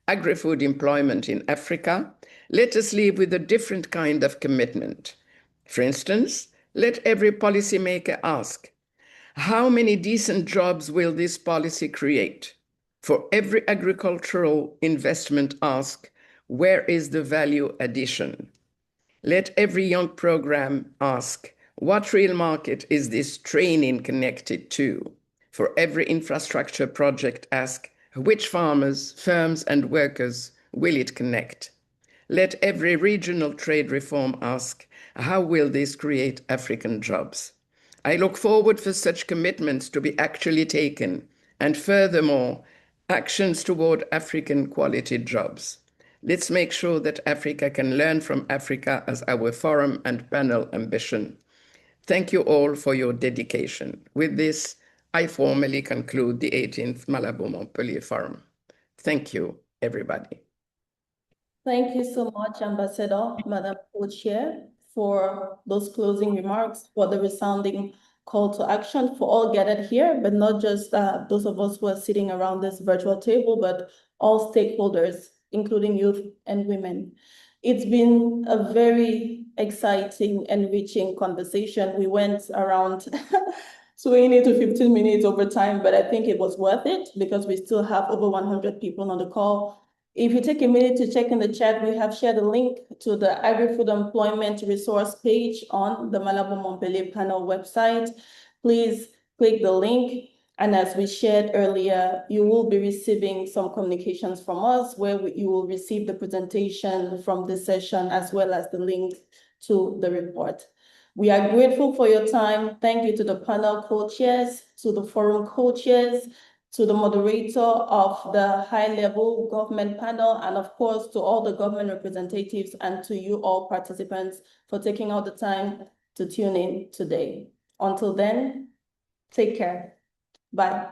[SPEAKER 16] Agri-Food Employment in Africa, let us leave with a different kind of commitment. For instance, let every policymaker ask, how many decent jobs will this policy create? For every agricultural investment, ask, where is the value addition? Let every young program ask, what real market is this training connected to? For every infrastructure project, ask, which farmers, firms, and workers will it connect? Let every regional trade reform ask, how will this create African jobs? I look forward for such commitments to be actually taken, and furthermore, actions toward African quality jobs. Let's make sure that Africa can learn from Africa as our forum and panel ambition. Thank you all for your dedication. With this, I formally conclude the 18th Malabo Montpellier Forum. Thank you, everybody.
[SPEAKER 1] Thank you so much, Ambassador, Madam Co-Chair, for those closing remarks, for the resounding call to action for all gathered here, but not just those of us who are sitting around this virtual table, but all stakeholders, including youth and women. It's been a very exciting, enriching conversation. We went around 20 to 15 minutes over time, but I think it was worth it because we still have over 100 people on the call. If you take a minute to check in the chat, we have shared a link to the Agri-Food Employment resource page on the Malabo Montpellier panel website. Please click the link. And as we shared earlier, you will be receiving some communications from us where you will receive the presentation from this session as well as the link to the report. We are grateful for your time. Thank you to the panel co-chairs, to the forum co-chairs, to the moderator of the high-level government panel, and of course, to all the government representatives and to you all participants for taking out the time to tune in today. Until then, take care. Bye.